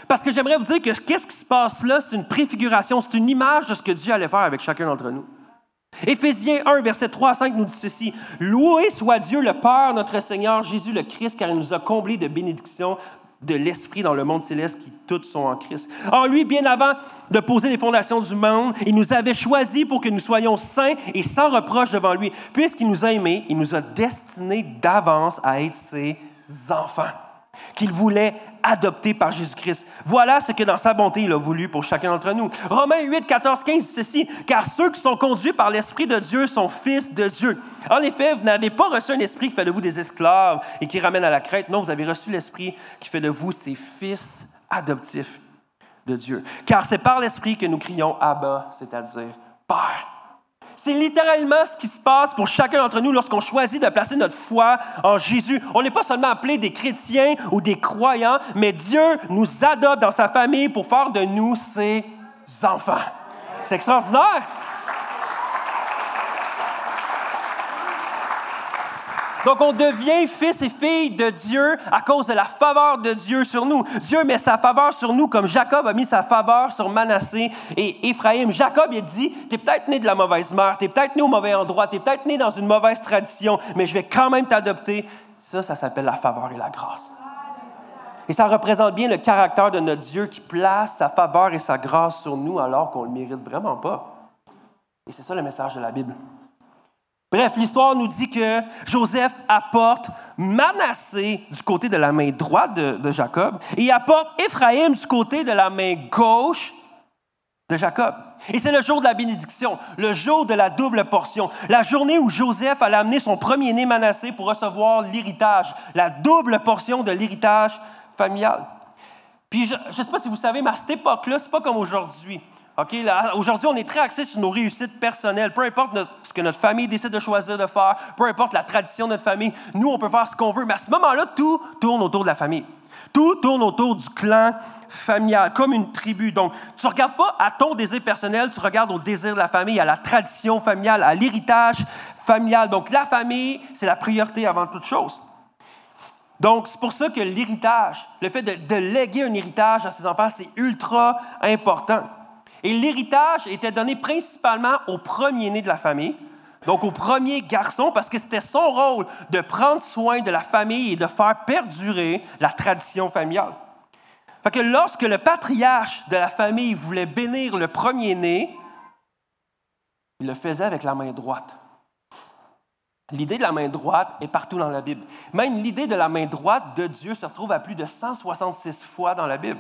Parce que j'aimerais vous dire que qu'est-ce qui se passe là, c'est une préfiguration, c'est une image de ce que Dieu allait faire avec chacun d'entre nous. Éphésiens 1, versets 3 à 5 nous dit ceci. « Loué soit Dieu le Père, notre Seigneur Jésus le Christ, car il nous a comblés de bénédictions de l'Esprit dans le monde céleste qui toutes sont en Christ. En lui, bien avant de poser les fondations du monde, il nous avait choisis pour que nous soyons saints et sans reproche devant lui. Puisqu'il nous a aimés, il nous a destinés d'avance à être ses enfants, qu'il voulait adopté par Jésus-Christ. Voilà ce que dans sa bonté, il a voulu pour chacun d'entre nous. Romains 8, 14, 15 dit ceci, « Car ceux qui sont conduits par l'Esprit de Dieu sont fils de Dieu. En effet, vous n'avez pas reçu un esprit qui fait de vous des esclaves et qui ramène à la crainte. Non, vous avez reçu l'Esprit qui fait de vous ses fils adoptifs de Dieu. Car c'est par l'Esprit que nous crions « Abba », c'est-à-dire « Père ». C'est littéralement ce qui se passe pour chacun d'entre nous lorsqu'on choisit de placer notre foi en Jésus. On n'est pas seulement appelés des chrétiens ou des croyants, mais Dieu nous adopte dans sa famille pour faire de nous ses enfants. C'est extraordinaire! Donc, on devient fils et filles de Dieu à cause de la faveur de Dieu sur nous. Dieu met sa faveur sur nous comme Jacob a mis sa faveur sur Manassé et Éphraïm. Jacob, il a dit, t'es peut-être né de la mauvaise mère, t'es peut-être né au mauvais endroit, t'es peut-être né dans une mauvaise tradition, mais je vais quand même t'adopter. Ça s'appelle la faveur et la grâce. Et ça représente bien le caractère de notre Dieu qui place sa faveur et sa grâce sur nous alors qu'on ne le mérite vraiment pas. Et c'est ça le message de la Bible. Bref, l'histoire nous dit que Joseph apporte Manassé du côté de la main droite de Jacob et il apporte Éphraïm du côté de la main gauche de Jacob. Et c'est le jour de la bénédiction, le jour de la double portion, la journée où Joseph allait amener son premier-né Manassé pour recevoir l'héritage, la double portion de l'héritage familial. Puis je ne sais pas si vous savez, mais à cette époque-là, ce n'est pas comme aujourd'hui. Okay, aujourd'hui, on est très axé sur nos réussites personnelles. Peu importe ce que notre famille décide de choisir de faire, peu importe la tradition de notre famille, nous, on peut faire ce qu'on veut. Mais à ce moment-là, tout tourne autour de la famille. Tout tourne autour du clan familial, comme une tribu. Donc, tu ne regardes pas à ton désir personnel, tu regardes au désir de la famille, à la tradition familiale, à l'héritage familial. Donc, la famille, c'est la priorité avant toute chose. Donc, c'est pour ça que l'héritage, le fait de léguer un héritage à ses enfants, c'est ultra important. Et l'héritage était donné principalement au premier-né de la famille, donc au premier garçon, parce que c'était son rôle de prendre soin de la famille et de faire perdurer la tradition familiale. Fait que lorsque le patriarche de la famille voulait bénir le premier-né, il le faisait avec la main droite. L'idée de la main droite est partout dans la Bible. Même l'idée de la main droite de Dieu se retrouve à plus de 166 fois dans la Bible.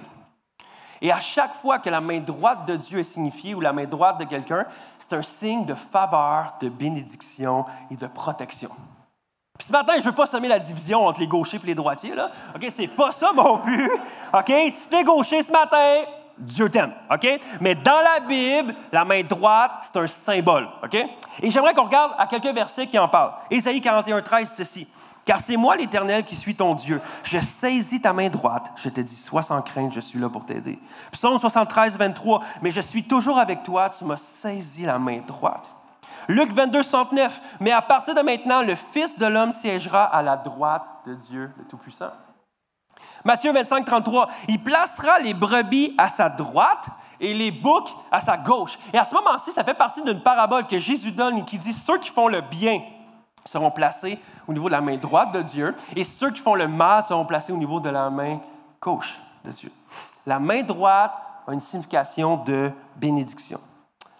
Et à chaque fois que la main droite de Dieu est signifiée ou la main droite de quelqu'un, c'est un signe de faveur, de bénédiction et de protection. Puis ce matin, je ne veux pas semer la division entre les gauchers et les droitiers. Là. OK, c'est pas ça mon but. OK, si tu es gaucher ce matin, Dieu t'aime. OK? Mais dans la Bible, la main droite, c'est un symbole. OK? Et j'aimerais qu'on regarde à quelques versets qui en parlent. Ésaïe 41, 13, ceci. Car c'est moi l'Éternel qui suis ton Dieu. Je saisis ta main droite. Je te dis, sois sans crainte, je suis là pour t'aider. Psaume 73, 23. Mais je suis toujours avec toi, tu m'as saisi la main droite. Luc 22, 69. Mais à partir de maintenant, le Fils de l'homme siégera à la droite de Dieu, le Tout-Puissant. Matthieu 25, 33. Il placera les brebis à sa droite et les boucs à sa gauche. Et à ce moment-ci, ça fait partie d'une parabole que Jésus donne et qui dit, ceux qui font le bien seront placés au niveau de la main droite de Dieu, et ceux qui font le mal seront placés au niveau de la main gauche de Dieu. La main droite a une signification de bénédiction.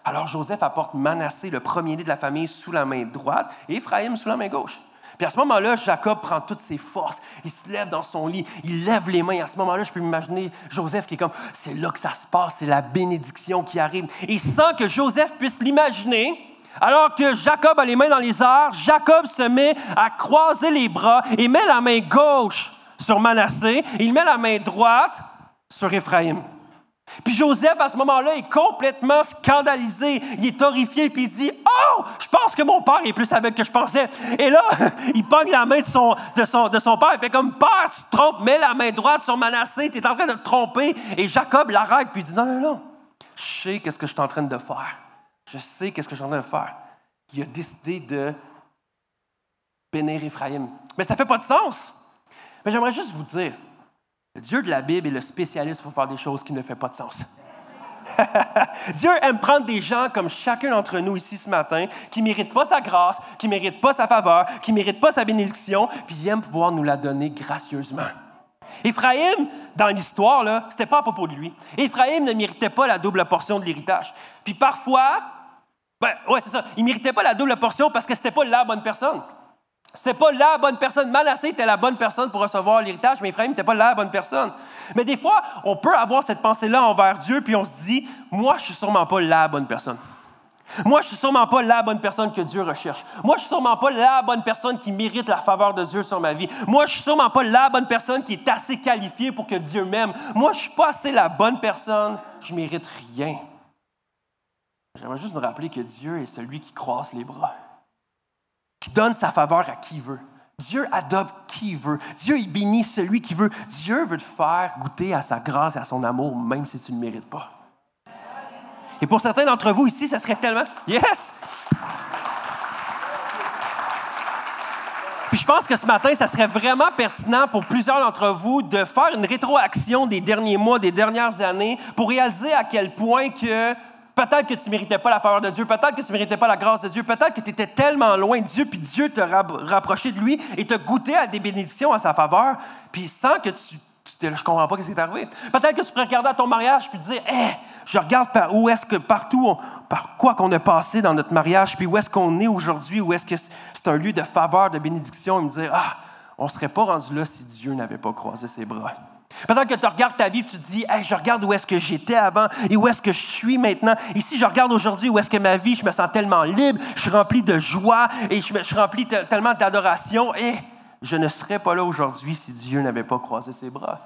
Alors Joseph apporte Manassé, le premier-né de la famille, sous la main droite, et Éphraïm sous la main gauche. Puis à ce moment-là, Jacob prend toutes ses forces, il se lève dans son lit, il lève les mains. À ce moment-là, je peux m'imaginer Joseph qui est comme, c'est là que ça se passe, c'est la bénédiction qui arrive. Et sans que Joseph puisse l'imaginer, alors que Jacob a les mains dans les airs, Jacob se met à croiser les bras et met la main gauche sur Manassé, et il met la main droite sur Éphraïm. Puis Joseph, à ce moment-là, est complètement scandalisé. Il est horrifié, puis il dit « Oh, je pense que mon père est plus avec que je pensais. » Et là, il pogne la main de son père. Il fait comme « Père, tu te trompes, mets la main droite sur Manassé, tu es en train de te tromper. » Et Jacob l'arrête, puis il dit « Non, non, non, je sais qu'est-ce que je suis en train de faire. Je sais qu'est-ce que je suis en train de faire. » Il a décidé de bénir Éphraïm. Mais ça ne fait pas de sens. Mais j'aimerais juste vous dire, le Dieu de la Bible est le spécialiste pour faire des choses qui ne font pas de sens. Dieu aime prendre des gens comme chacun d'entre nous ici ce matin, qui ne méritent pas sa grâce, qui ne méritent pas sa faveur, qui ne méritent pas sa bénédiction, puis il aime pouvoir nous la donner gracieusement. Éphraïm, dans l'histoire, ce n'était pas à propos de lui. Éphraïm ne méritait pas la double portion de l'héritage. Puis parfois, c'est ça, il ne méritait pas la double portion parce que ce n'était pas la bonne personne. C'était pas la bonne personne. Manassé était la bonne personne pour recevoir l'héritage, mais Éphraïm n'était pas la bonne personne. Mais des fois, on peut avoir cette pensée-là envers Dieu, puis on se dit, moi, je suis sûrement pas la bonne personne. Moi, je suis sûrement pas la bonne personne que Dieu recherche. Moi, je suis sûrement pas la bonne personne qui mérite la faveur de Dieu sur ma vie. Moi, je suis sûrement pas la bonne personne qui est assez qualifiée pour que Dieu m'aime. Moi, je suis pas assez la bonne personne. Je mérite rien. J'aimerais juste nous rappeler que Dieu est celui qui croise les bras, qui donne sa faveur à qui veut. Dieu adopte qui il veut. Dieu, il bénit celui qui veut. Dieu veut te faire goûter à sa grâce et à son amour, même si tu ne le mérites pas. Et pour certains d'entre vous ici, ça serait tellement... Yes! Puis je pense que ce matin, ça serait vraiment pertinent pour plusieurs d'entre vous de faire une rétroaction des derniers mois, des dernières années, pour réaliser à quel point que peut-être que tu ne méritais pas la faveur de Dieu, peut-être que tu ne méritais pas la grâce de Dieu, peut-être que tu étais tellement loin de Dieu, puis Dieu te rapprochait de lui et te goûtait à des bénédictions à sa faveur, puis sans que je ne comprends pas ce qui est arrivé. Peut-être que tu pourrais regarder à ton mariage puis te dire, je regarde par quoi qu'on a passé dans notre mariage, puis où est-ce qu'on est aujourd'hui, où est-ce que c'est un lieu de faveur, de bénédiction, et me dire, on ne serait pas rendu là si Dieu n'avait pas croisé ses bras. Peut-être que tu regardes ta vie et tu te dis, je regarde où est-ce que j'étais avant et où est-ce que je suis maintenant. Et si je regarde aujourd'hui où est-ce que ma vie, je me sens tellement libre, je suis rempli de joie et je suis rempli tellement d'adoration, et je ne serais pas là aujourd'hui si Dieu n'avait pas croisé ses bras.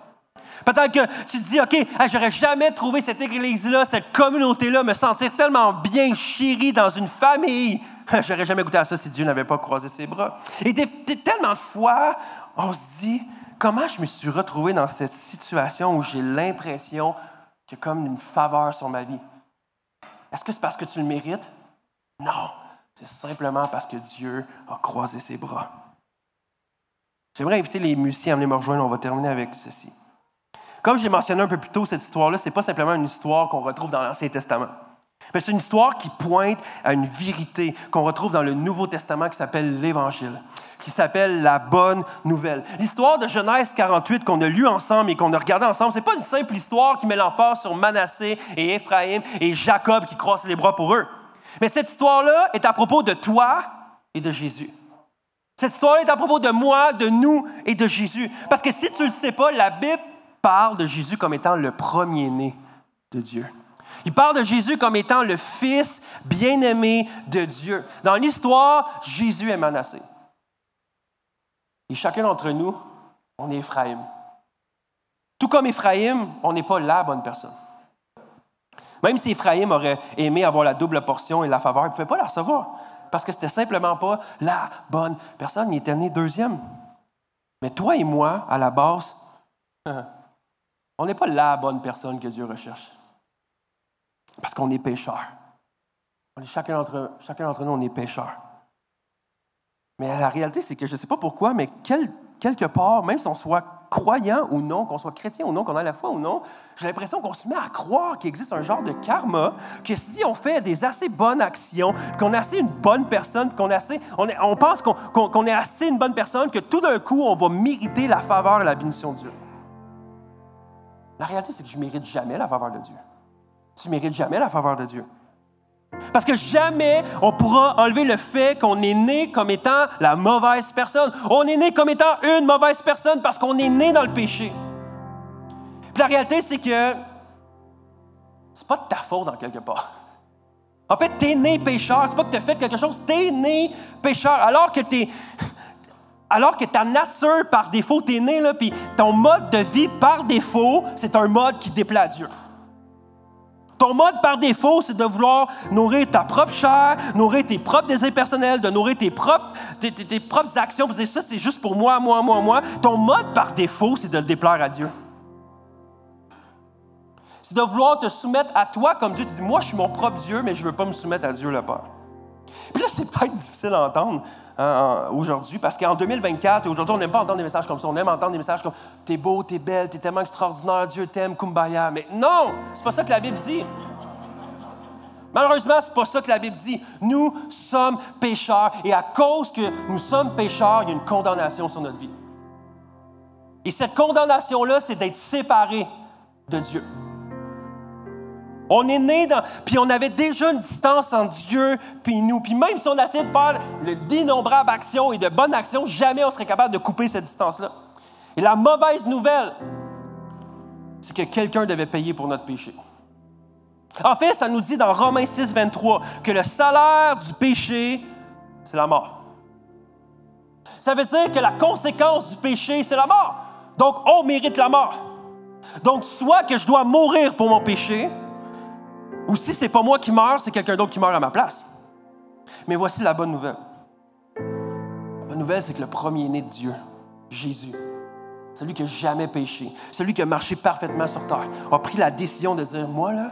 Peut-être que tu te dis, OK, j'aurais jamais trouvé cette église-là, cette communauté-là, me sentir tellement bien chéri dans une famille. J'aurais jamais goûté à ça si Dieu n'avait pas croisé ses bras. Et tellement de fois, on se dit, comment je me suis retrouvé dans cette situation où j'ai l'impression qu'il y a comme une faveur sur ma vie? Est-ce que c'est parce que tu le mérites? Non, c'est simplement parce que Dieu a croisé ses bras. J'aimerais inviter les musiciens à venir me rejoindre. On va terminer avec ceci. Comme je l'ai mentionné un peu plus tôt, cette histoire-là, ce n'est pas simplement une histoire qu'on retrouve dans l'Ancien Testament. Mais c'est une histoire qui pointe à une vérité qu'on retrouve dans le Nouveau Testament qui s'appelle l'Évangile, qui s'appelle la Bonne Nouvelle. L'histoire de Genèse 48 qu'on a lu ensemble et qu'on a regardé ensemble, ce n'est pas une simple histoire qui met l'emphase sur Manassé et Éphraïm et Jacob qui croisent les bras pour eux. Mais cette histoire-là est à propos de toi et de Jésus. Cette histoire est à propos de moi, de nous et de Jésus. Parce que si tu ne le sais pas, la Bible parle de Jésus comme étant le premier-né de Dieu. Il parle de Jésus comme étant le fils bien-aimé de Dieu. Dans l'histoire, Jésus est Manassé. Et chacun d'entre nous, on est Éphraïm. Tout comme Éphraïm, on n'est pas la bonne personne. Même si Éphraïm aurait aimé avoir la double portion et la faveur, il ne pouvait pas la recevoir. Parce que c'était simplement pas la bonne personne. Il était né deuxième. Mais toi et moi, à la base, on n'est pas la bonne personne que Dieu recherche. Parce qu'on est pécheurs. Chacun d'entre nous, on est pécheurs. Mais la réalité, c'est que je ne sais pas pourquoi, mais quelque part, même si on soit croyant ou non, qu'on soit chrétien ou non, qu'on a la foi ou non, j'ai l'impression qu'on se met à croire qu'il existe un genre de karma, que si on fait des assez bonnes actions, qu'on est assez une bonne personne, on pense qu'on est assez une bonne personne, que tout d'un coup, on va mériter la faveur et la bénédiction de Dieu. La réalité, c'est que je ne mérite jamais la faveur de Dieu. Tu ne mérites jamais la faveur de Dieu. Parce que jamais on pourra enlever le fait qu'on est né comme étant la mauvaise personne. On est né comme étant une mauvaise personne parce qu'on est né dans le péché. Puis la réalité, c'est que c'est pas de ta faute en quelque part. En fait, tu es né pécheur. C'est pas que tu as fait quelque chose, tu es né pécheur. Alors que ta nature, par défaut, tu es né là, puis ton mode de vie, par défaut, c'est un mode qui déplaît à Dieu. Ton mode par défaut, c'est de vouloir nourrir ta propre chair, nourrir tes propres désirs personnels, de nourrir tes propres actions, pour dire ça, c'est juste pour moi. Ton mode par défaut, c'est de le déplaire à Dieu. C'est de vouloir te soumettre à toi comme Dieu. Tu dis, moi, je suis mon propre Dieu, mais je ne veux pas me soumettre à Dieu le Père. Puis là, c'est peut-être difficile à entendre aujourd'hui, parce qu'en 2024, et aujourd'hui, on n'aime pas entendre des messages comme ça. On aime entendre des messages comme « T'es beau, t'es belle, t'es tellement extraordinaire, Dieu t'aime, kumbaya ». Mais non, c'est pas ça que la Bible dit. Malheureusement, c'est pas ça que la Bible dit. Nous sommes pécheurs, et à cause que nous sommes pécheurs, il y a une condamnation sur notre vie. Et cette condamnation-là, c'est d'être séparés de Dieu. On est né puis on avait déjà une distance entre Dieu puis nous. Puis même si on essayait de faire d'innombrables actions et de bonnes actions, jamais on serait capable de couper cette distance-là. Et la mauvaise nouvelle, c'est que quelqu'un devait payer pour notre péché. En fait, ça nous dit dans Romains 6, 23 que le salaire du péché, c'est la mort. Ça veut dire que la conséquence du péché, c'est la mort. Donc, on mérite la mort. Donc, soit que je dois mourir pour mon péché, Ou si ce n'est pas moi qui meurs, c'est quelqu'un d'autre qui meurt à ma place. Mais voici la bonne nouvelle. La bonne nouvelle, c'est que le premier-né de Dieu, Jésus, celui qui n'a jamais péché, celui qui a marché parfaitement sur terre, a pris la décision de dire, moi, là,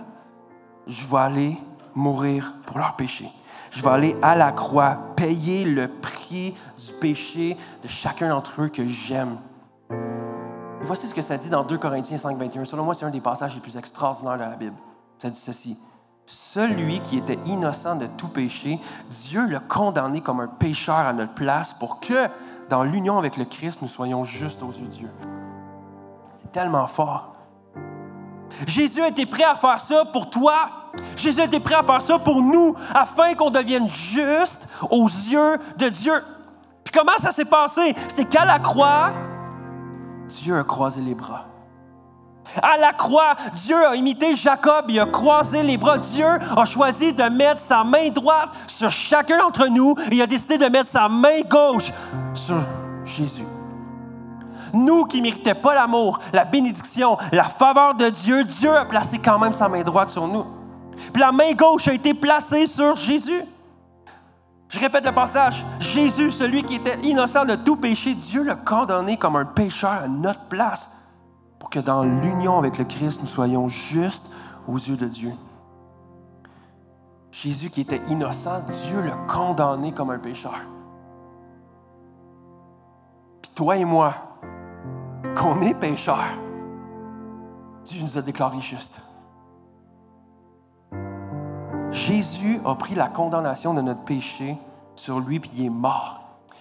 je vais aller mourir pour leur péché. Je vais aller à la croix, payer le prix du péché de chacun d'entre eux que j'aime. Et voici ce que ça dit dans 2 Corinthiens 5, 21. Selon moi, c'est un des passages les plus extraordinaires de la Bible. Ça dit ceci. Celui qui était innocent de tout péché, Dieu l'a condamné comme un pécheur à notre place pour que, dans l'union avec le Christ, nous soyons justes aux yeux de Dieu. C'est tellement fort. Jésus a été prêt à faire ça pour toi. Jésus a été prêt à faire ça pour nous, afin qu'on devienne justes aux yeux de Dieu. Puis comment ça s'est passé? C'est qu'à la croix, Dieu a croisé les bras. À la croix, Dieu a imité Jacob, il a croisé les bras. Dieu a choisi de mettre sa main droite sur chacun d'entre nous et il a décidé de mettre sa main gauche sur Jésus. Nous qui ne méritaient pas l'amour, la bénédiction, la faveur de Dieu, Dieu a placé quand même sa main droite sur nous. Puis la main gauche a été placée sur Jésus. Je répète le passage. Jésus, celui qui était innocent de tout péché, Dieu l'a condamné comme un pécheur à notre place pour que dans l'union avec le Christ, nous soyons justes aux yeux de Dieu. Jésus qui était innocent, Dieu l'a condamné comme un pécheur. Puis toi et moi, qu'on est pécheurs, Dieu nous a déclarés justes. Jésus a pris la condamnation de notre péché sur lui, puis il est mort.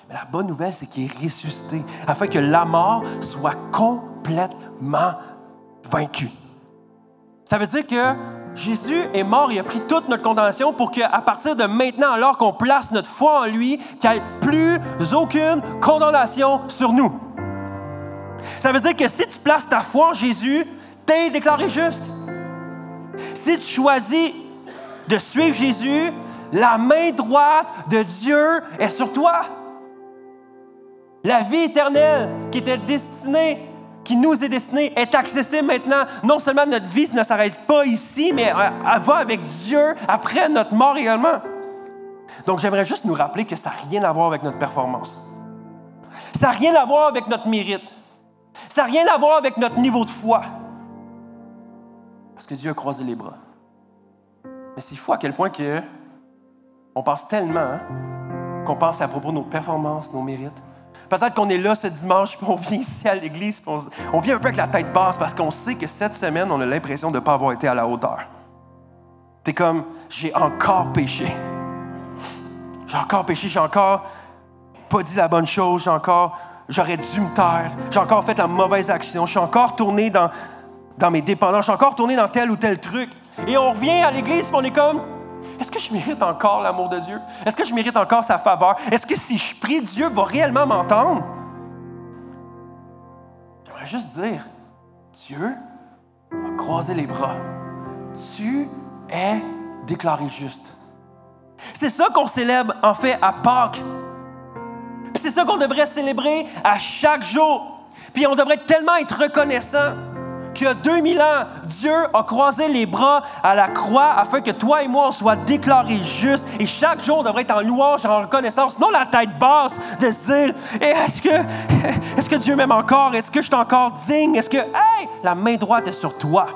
Mais la bonne nouvelle, c'est qu'il est ressuscité, afin que la mort soit complètement vaincue. Ça veut dire que Jésus est mort, il a pris toute notre condamnation pour qu'à partir de maintenant, alors qu'on place notre foi en lui, qu'il n'y ait plus aucune condamnation sur nous. Ça veut dire que si tu places ta foi en Jésus, tu es déclaré juste. Si tu choisis de suivre Jésus, la main droite de Dieu est sur toi. La vie éternelle qui était destinée, qui nous est destinée, est accessible maintenant. Non seulement notre vie ne s'arrête pas ici, mais elle va avec Dieu après notre mort également. Donc j'aimerais juste nous rappeler que ça n'a rien à voir avec notre performance. Ça n'a rien à voir avec notre mérite. Ça n'a rien à voir avec notre niveau de foi. Parce que Dieu a croisé les bras. Mais c'est fou à quel point que on pense tellement qu'on pense à propos de nos performances, nos mérites. Peut-être qu'on est là ce dimanche, puis on vient ici à l'église, puis on vient un peu avec la tête basse parce qu'on sait que cette semaine, on a l'impression de ne pas avoir été à la hauteur. T'es comme, j'ai encore péché. J'ai encore péché, j'ai encore pas dit la bonne chose, j'aurais dû me taire, j'ai encore fait la mauvaise action, je suis encore tourné dans mes dépendances, je suis encore tourné dans tel ou tel truc. Et on revient à l'église et on est comme, est-ce que je mérite encore l'amour de Dieu? Est-ce que je mérite encore sa faveur? Est-ce que si je prie, Dieu va réellement m'entendre? J'aimerais juste dire, Dieu a croisé les bras. Tu es déclaré juste. C'est ça qu'on célèbre en fait à Pâques. Puis c'est ça qu'on devrait célébrer à chaque jour. Puis on devrait tellement être reconnaissant qu'il y a 2000 ans, Dieu a croisé les bras à la croix afin que toi et moi, on soit déclarés justes. Et chaque jour, on devrait être en louange, en reconnaissance, non la tête basse, de se dire, est-ce que Dieu m'aime encore? Est-ce que je suis encore digne? Est-ce que, hey, la main droite est sur toi?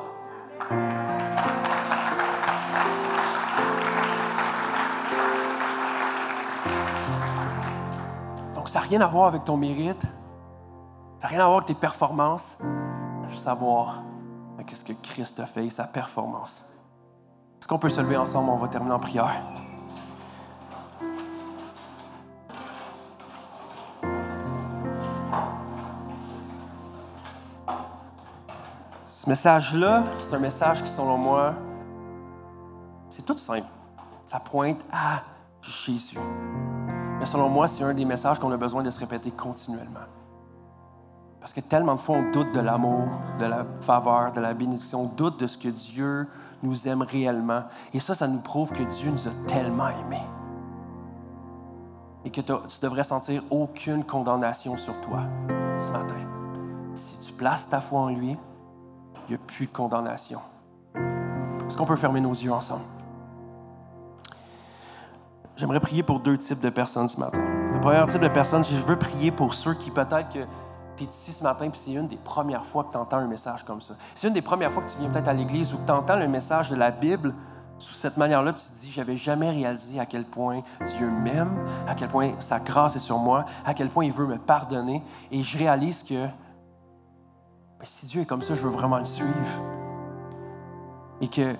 Donc, ça n'a rien à voir avec ton mérite. Ça n'a rien à voir avec tes performances. Juste savoir ce que Christ a fait et sa performance. Est-ce qu'on peut se lever ensemble? On va terminer en prière. Ce message-là, c'est un message qui, selon moi, c'est tout simple. Ça pointe à Jésus. Mais selon moi, c'est un des messages qu'on a besoin de se répéter continuellement. Parce que tellement de fois, on doute de l'amour, de la faveur, de la bénédiction, on doute de ce que Dieu nous aime réellement. Et ça nous prouve que Dieu nous a tellement aimés. Et que tu devrais sentir aucune condamnation sur toi ce matin. Si tu places ta foi en lui, il n'y a plus de condamnation. Parce qu'on peut fermer nos yeux ensemble? J'aimerais prier pour 2 types de personnes ce matin. Le premier type de personnes, je veux prier pour ceux qui peut-être que tu es ici ce matin et c'est une des premières fois que tu entends un message comme ça. C'est une des premières fois que tu viens peut-être à l'église ou que tu entends le message de la Bible sous cette manière-là, tu te dis, j'avais jamais réalisé à quel point Dieu m'aime, à quel point sa grâce est sur moi, à quel point il veut me pardonner. Et je réalise que si Dieu est comme ça, je veux vraiment le suivre. Et que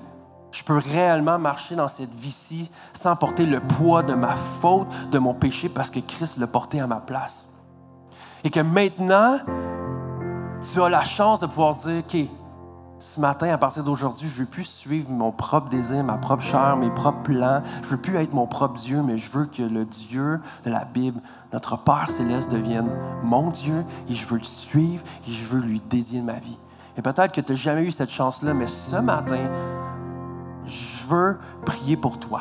je peux réellement marcher dans cette vie-ci sans porter le poids de ma faute, de mon péché, parce que Christ l'a porté à ma place. Et que maintenant, tu as la chance de pouvoir dire, OK, ce matin, à partir d'aujourd'hui, je ne veux plus suivre mon propre désir, ma propre chair, mes propres plans. Je ne veux plus être mon propre Dieu, mais je veux que le Dieu de la Bible, notre Père céleste, devienne mon Dieu et je veux le suivre et je veux lui dédier ma vie. Et peut-être que tu n'as jamais eu cette chance-là, mais ce matin, je veux prier pour toi.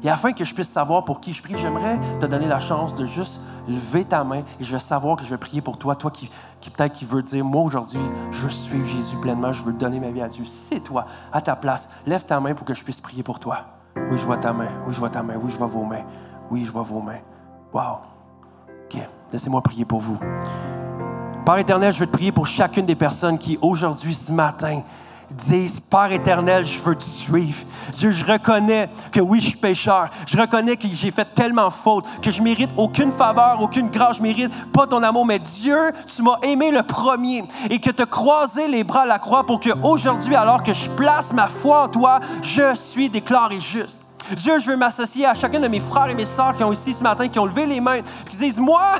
Et afin que je puisse savoir pour qui je prie, j'aimerais te donner la chance de juste lever ta main et je vais savoir que je vais prier pour toi. Toi qui peut-être qui veux dire, moi aujourd'hui, je veux suivre Jésus pleinement, je veux donner ma vie à Dieu. Si c'est toi, à ta place, lève ta main pour que je puisse prier pour toi. Oui, je vois ta main. Oui, je vois ta main. Oui, je vois vos mains. Oui, je vois vos mains. Wow. OK, laissez-moi prier pour vous. Père éternel, je veux te prier pour chacune des personnes qui, aujourd'hui, ce matin, disent, Père éternel, je veux te suivre. Dieu, je reconnais que oui, je suis pécheur. Je reconnais que j'ai fait tellement faute, que je mérite aucune faveur, aucune grâce. Je mérite pas ton amour. Mais Dieu, tu m'as aimé le premier et que tu as croisé les bras à la croix pour qu'aujourd'hui, alors que je place ma foi en toi, je suis déclaré juste. Dieu, je veux m'associer à chacun de mes frères et mes sœurs qui ont ici ce matin, qui ont levé les mains, qui disent, moi,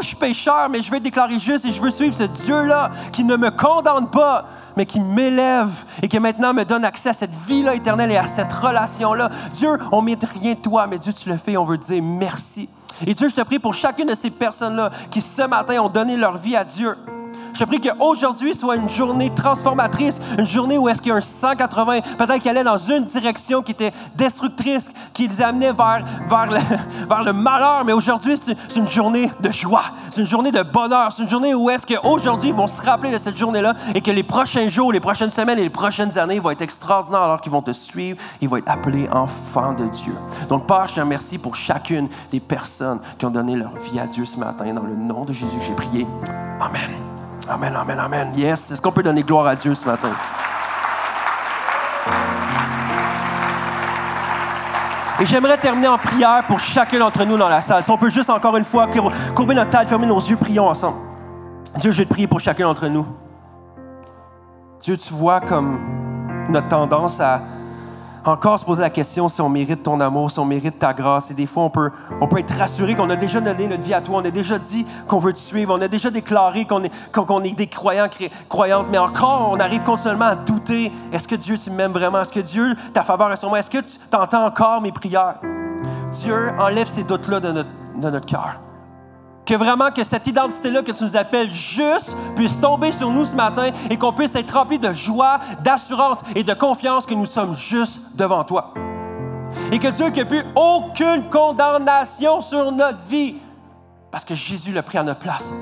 je suis pécheur, mais je veux être déclaré juste et je veux suivre ce Dieu-là qui ne me condamne pas, mais qui m'élève et qui maintenant me donne accès à cette vie-là éternelle et à cette relation-là. Dieu, on ne mérite rien de toi, mais Dieu, tu le fais et on veut te dire merci. Et Dieu, je te prie pour chacune de ces personnes-là qui ce matin ont donné leur vie à Dieu. Je prie qu'aujourd'hui soit une journée transformatrice, une journée où est-ce qu'il y a un 180, peut-être qu'il allait dans une direction qui était destructrice, qui les amenait vers le malheur, mais aujourd'hui, c'est une journée de joie, c'est une journée de bonheur, c'est une journée où est-ce qu'aujourd'hui, ils vont se rappeler de cette journée-là et que les prochains jours, les prochaines semaines et les prochaines années vont être extraordinaires alors qu'ils vont te suivre, ils vont être appelés enfants de Dieu. Donc, Père, je te remercie pour chacune des personnes qui ont donné leur vie à Dieu ce matin. Dans le nom de Jésus, j'ai prié. Amen. Amen, amen, amen. Yes, est-ce qu'on peut donner gloire à Dieu ce matin? Et j'aimerais terminer en prière pour chacun d'entre nous dans la salle. Si on peut juste encore une fois courber notre tête, fermer nos yeux, prions ensemble. Dieu, je vais te prier pour chacun d'entre nous. Dieu, tu vois comme notre tendance à encore se poser la question si on mérite ton amour, si on mérite ta grâce. Et des fois, on peut être rassuré qu'on a déjà donné notre vie à toi. On a déjà dit qu'on veut te suivre. On a déjà déclaré qu'on est des croyants, croyantes. Mais encore, on arrive continuellement à douter. Est-ce que Dieu, tu m'aimes vraiment? Est-ce que Dieu, ta faveur est sur moi? Est-ce que tu entends encore mes prières? Dieu, enlève ces doutes-là de notre cœur. Que vraiment que cette identité-là que tu nous appelles juste puisse tomber sur nous ce matin et qu'on puisse être remplis de joie, d'assurance et de confiance que nous sommes juste devant toi. Et que Dieu, qu'il n'y ait plus aucune condamnation sur notre vie parce que Jésus l'a pris à notre place.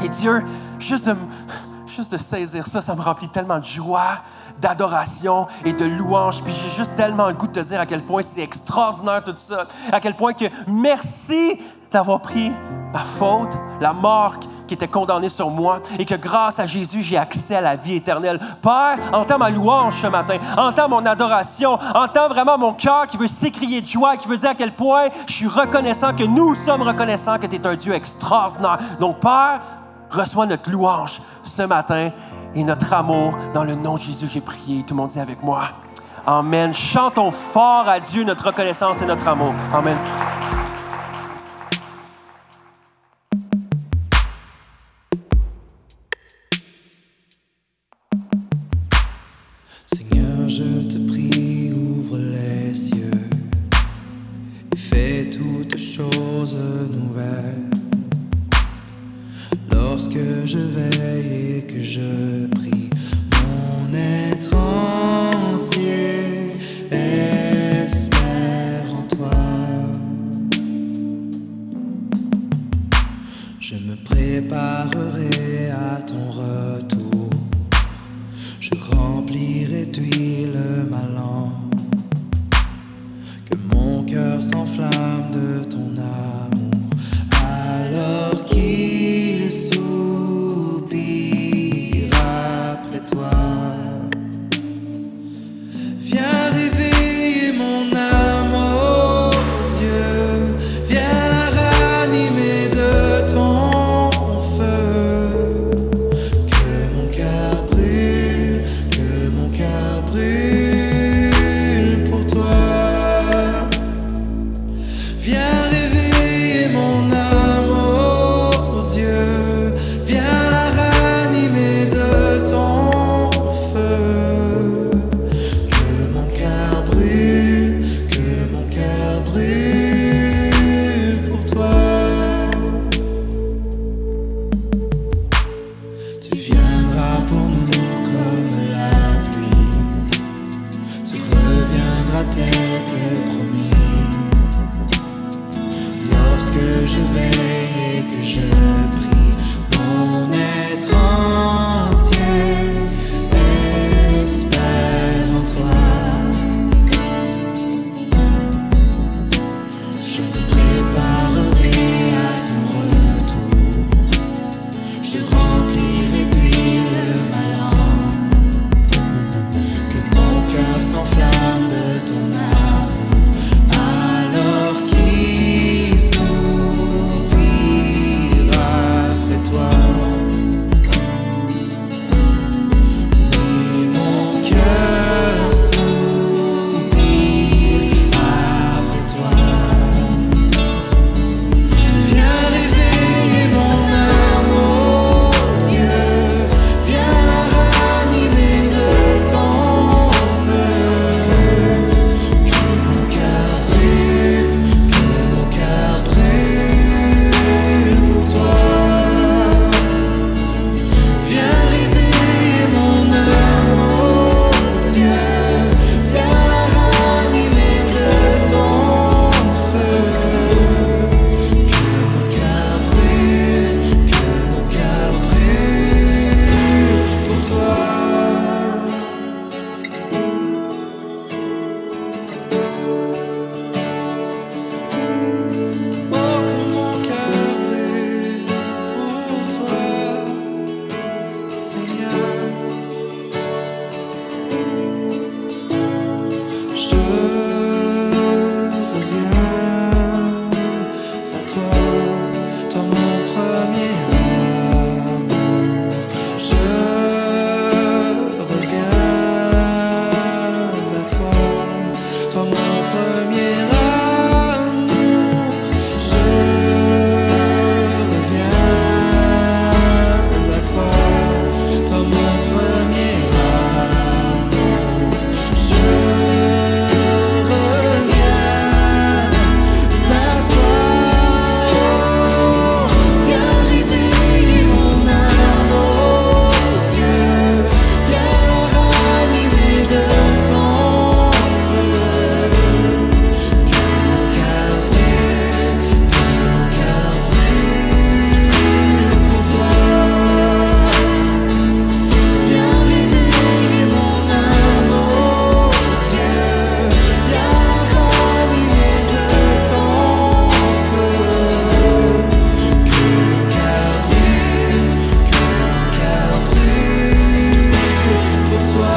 Et Dieu, juste de saisir ça, ça me remplit tellement de joie, d'adoration et de louange. Puis j'ai juste tellement le goût de te dire à quel point c'est extraordinaire tout ça. À quel point que merci d'avoir pris ma faute, la mort qui était condamnée sur moi et que grâce à Jésus, j'ai accès à la vie éternelle. Père, entends ma louange ce matin. Entends mon adoration. Entends vraiment mon cœur qui veut s'écrier de joie, qui veut dire à quel point je suis reconnaissant, que nous sommes reconnaissants que tu es un Dieu extraordinaire. Donc, Père, reçois notre louange ce matin et notre amour. Dans le nom de Jésus, j'ai prié. Tout le monde dit avec moi. Amen. Chantons fort à Dieu notre reconnaissance et notre amour. Amen. Seigneur, je te prie, ouvre les yeux et fais toutes choses nouvelles. Lorsque je veille et que je prie, mon être entier espère en toi. Je me préparerai à ton retour. Je remplirai d'huile ma lampe. Tu viendras pour nous comme la pluie. Tu reviendras tel que promis. Lorsque je veille et que je prie, mon être entier espère en toi. Je me préparerai à ton retour. Je remplirai d'huile ma lampe. Que mon cœur s'enflamme de ton amour. Alors qui soupire après toi? Oui, mon cœur soupire après toi. Viens réveiller mon âme, oh Dieu. Viens la ranimer de ton feu. Que mon cœur brûle pour toi. Viens réveiller mon âme, oh Dieu. Viens la ranimer de ton feu. Que mon cœur brûle pour toi. Oh, que mon cœur brûle pour toi, Seigneur. Je reviens à toi, toi mon premier amour. Je reviens à toi, toi mon premier amour. Je reviens à toi, toi mon premier amour. Je reviens à toi. Viens réveiller mon âme, oh Dieu. Viens la ranimer de ton feu. Que mon cœur brûle pour toi. Viens réveiller mon âme, oh Dieu. Viens la ranimer de ton feu. Que mon cœur brûle pour toi.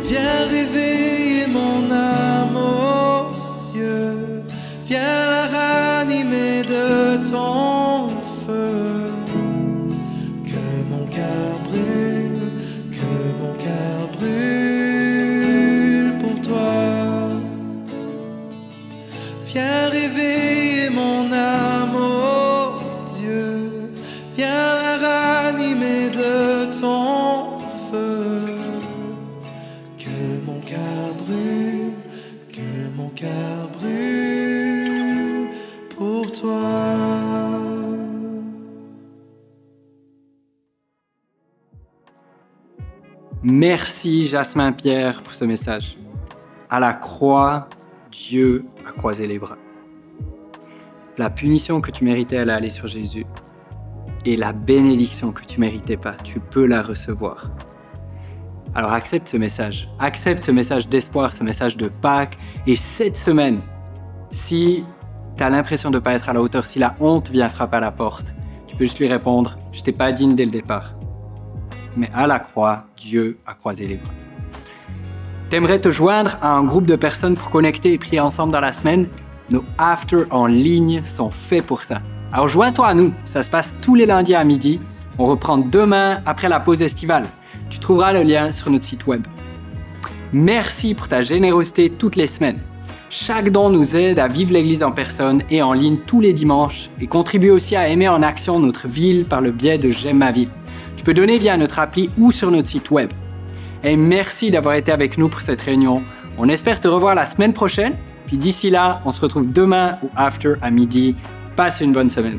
Viens réveiller mon âme, oh Dieu. Viens la ranimer de ton feu. Que mon cœur brûle pour toi. Viens réveiller mon âme, oh Dieu. Viens la ranimer de ton feu. Que mon cœur brûle pour toi. Merci Jasmin Pierre pour ce message. À la croix, Dieu a croisé les bras. La punition que tu méritais, elle est allée sur Jésus. Et la bénédiction que tu méritais pas, tu peux la recevoir. Alors accepte ce message d'espoir, ce message de Pâques. Et cette semaine, si tu as l'impression de ne pas être à la hauteur, si la honte vient frapper à la porte, tu peux juste lui répondre « Je t'ai pas digne dès le départ ». Mais à la croix, Dieu a croisé les bras. T'aimerais te joindre à un groupe de personnes pour connecter et prier ensemble dans la semaine? Nos after en ligne sont faits pour ça. Alors joins-toi à nous, ça se passe tous les lundis à midi. On reprend demain après la pause estivale. Tu trouveras le lien sur notre site web. Merci pour ta générosité toutes les semaines. Chaque don nous aide à vivre l'Église en personne et en ligne tous les dimanches et contribue aussi à aimer en action notre ville par le biais de J'aime ma ville. Tu peux donner via notre appli ou sur notre site web. Et merci d'avoir été avec nous pour cette réunion. On espère te revoir la semaine prochaine. Puis d'ici là, on se retrouve demain ou after à midi. Passe une bonne semaine.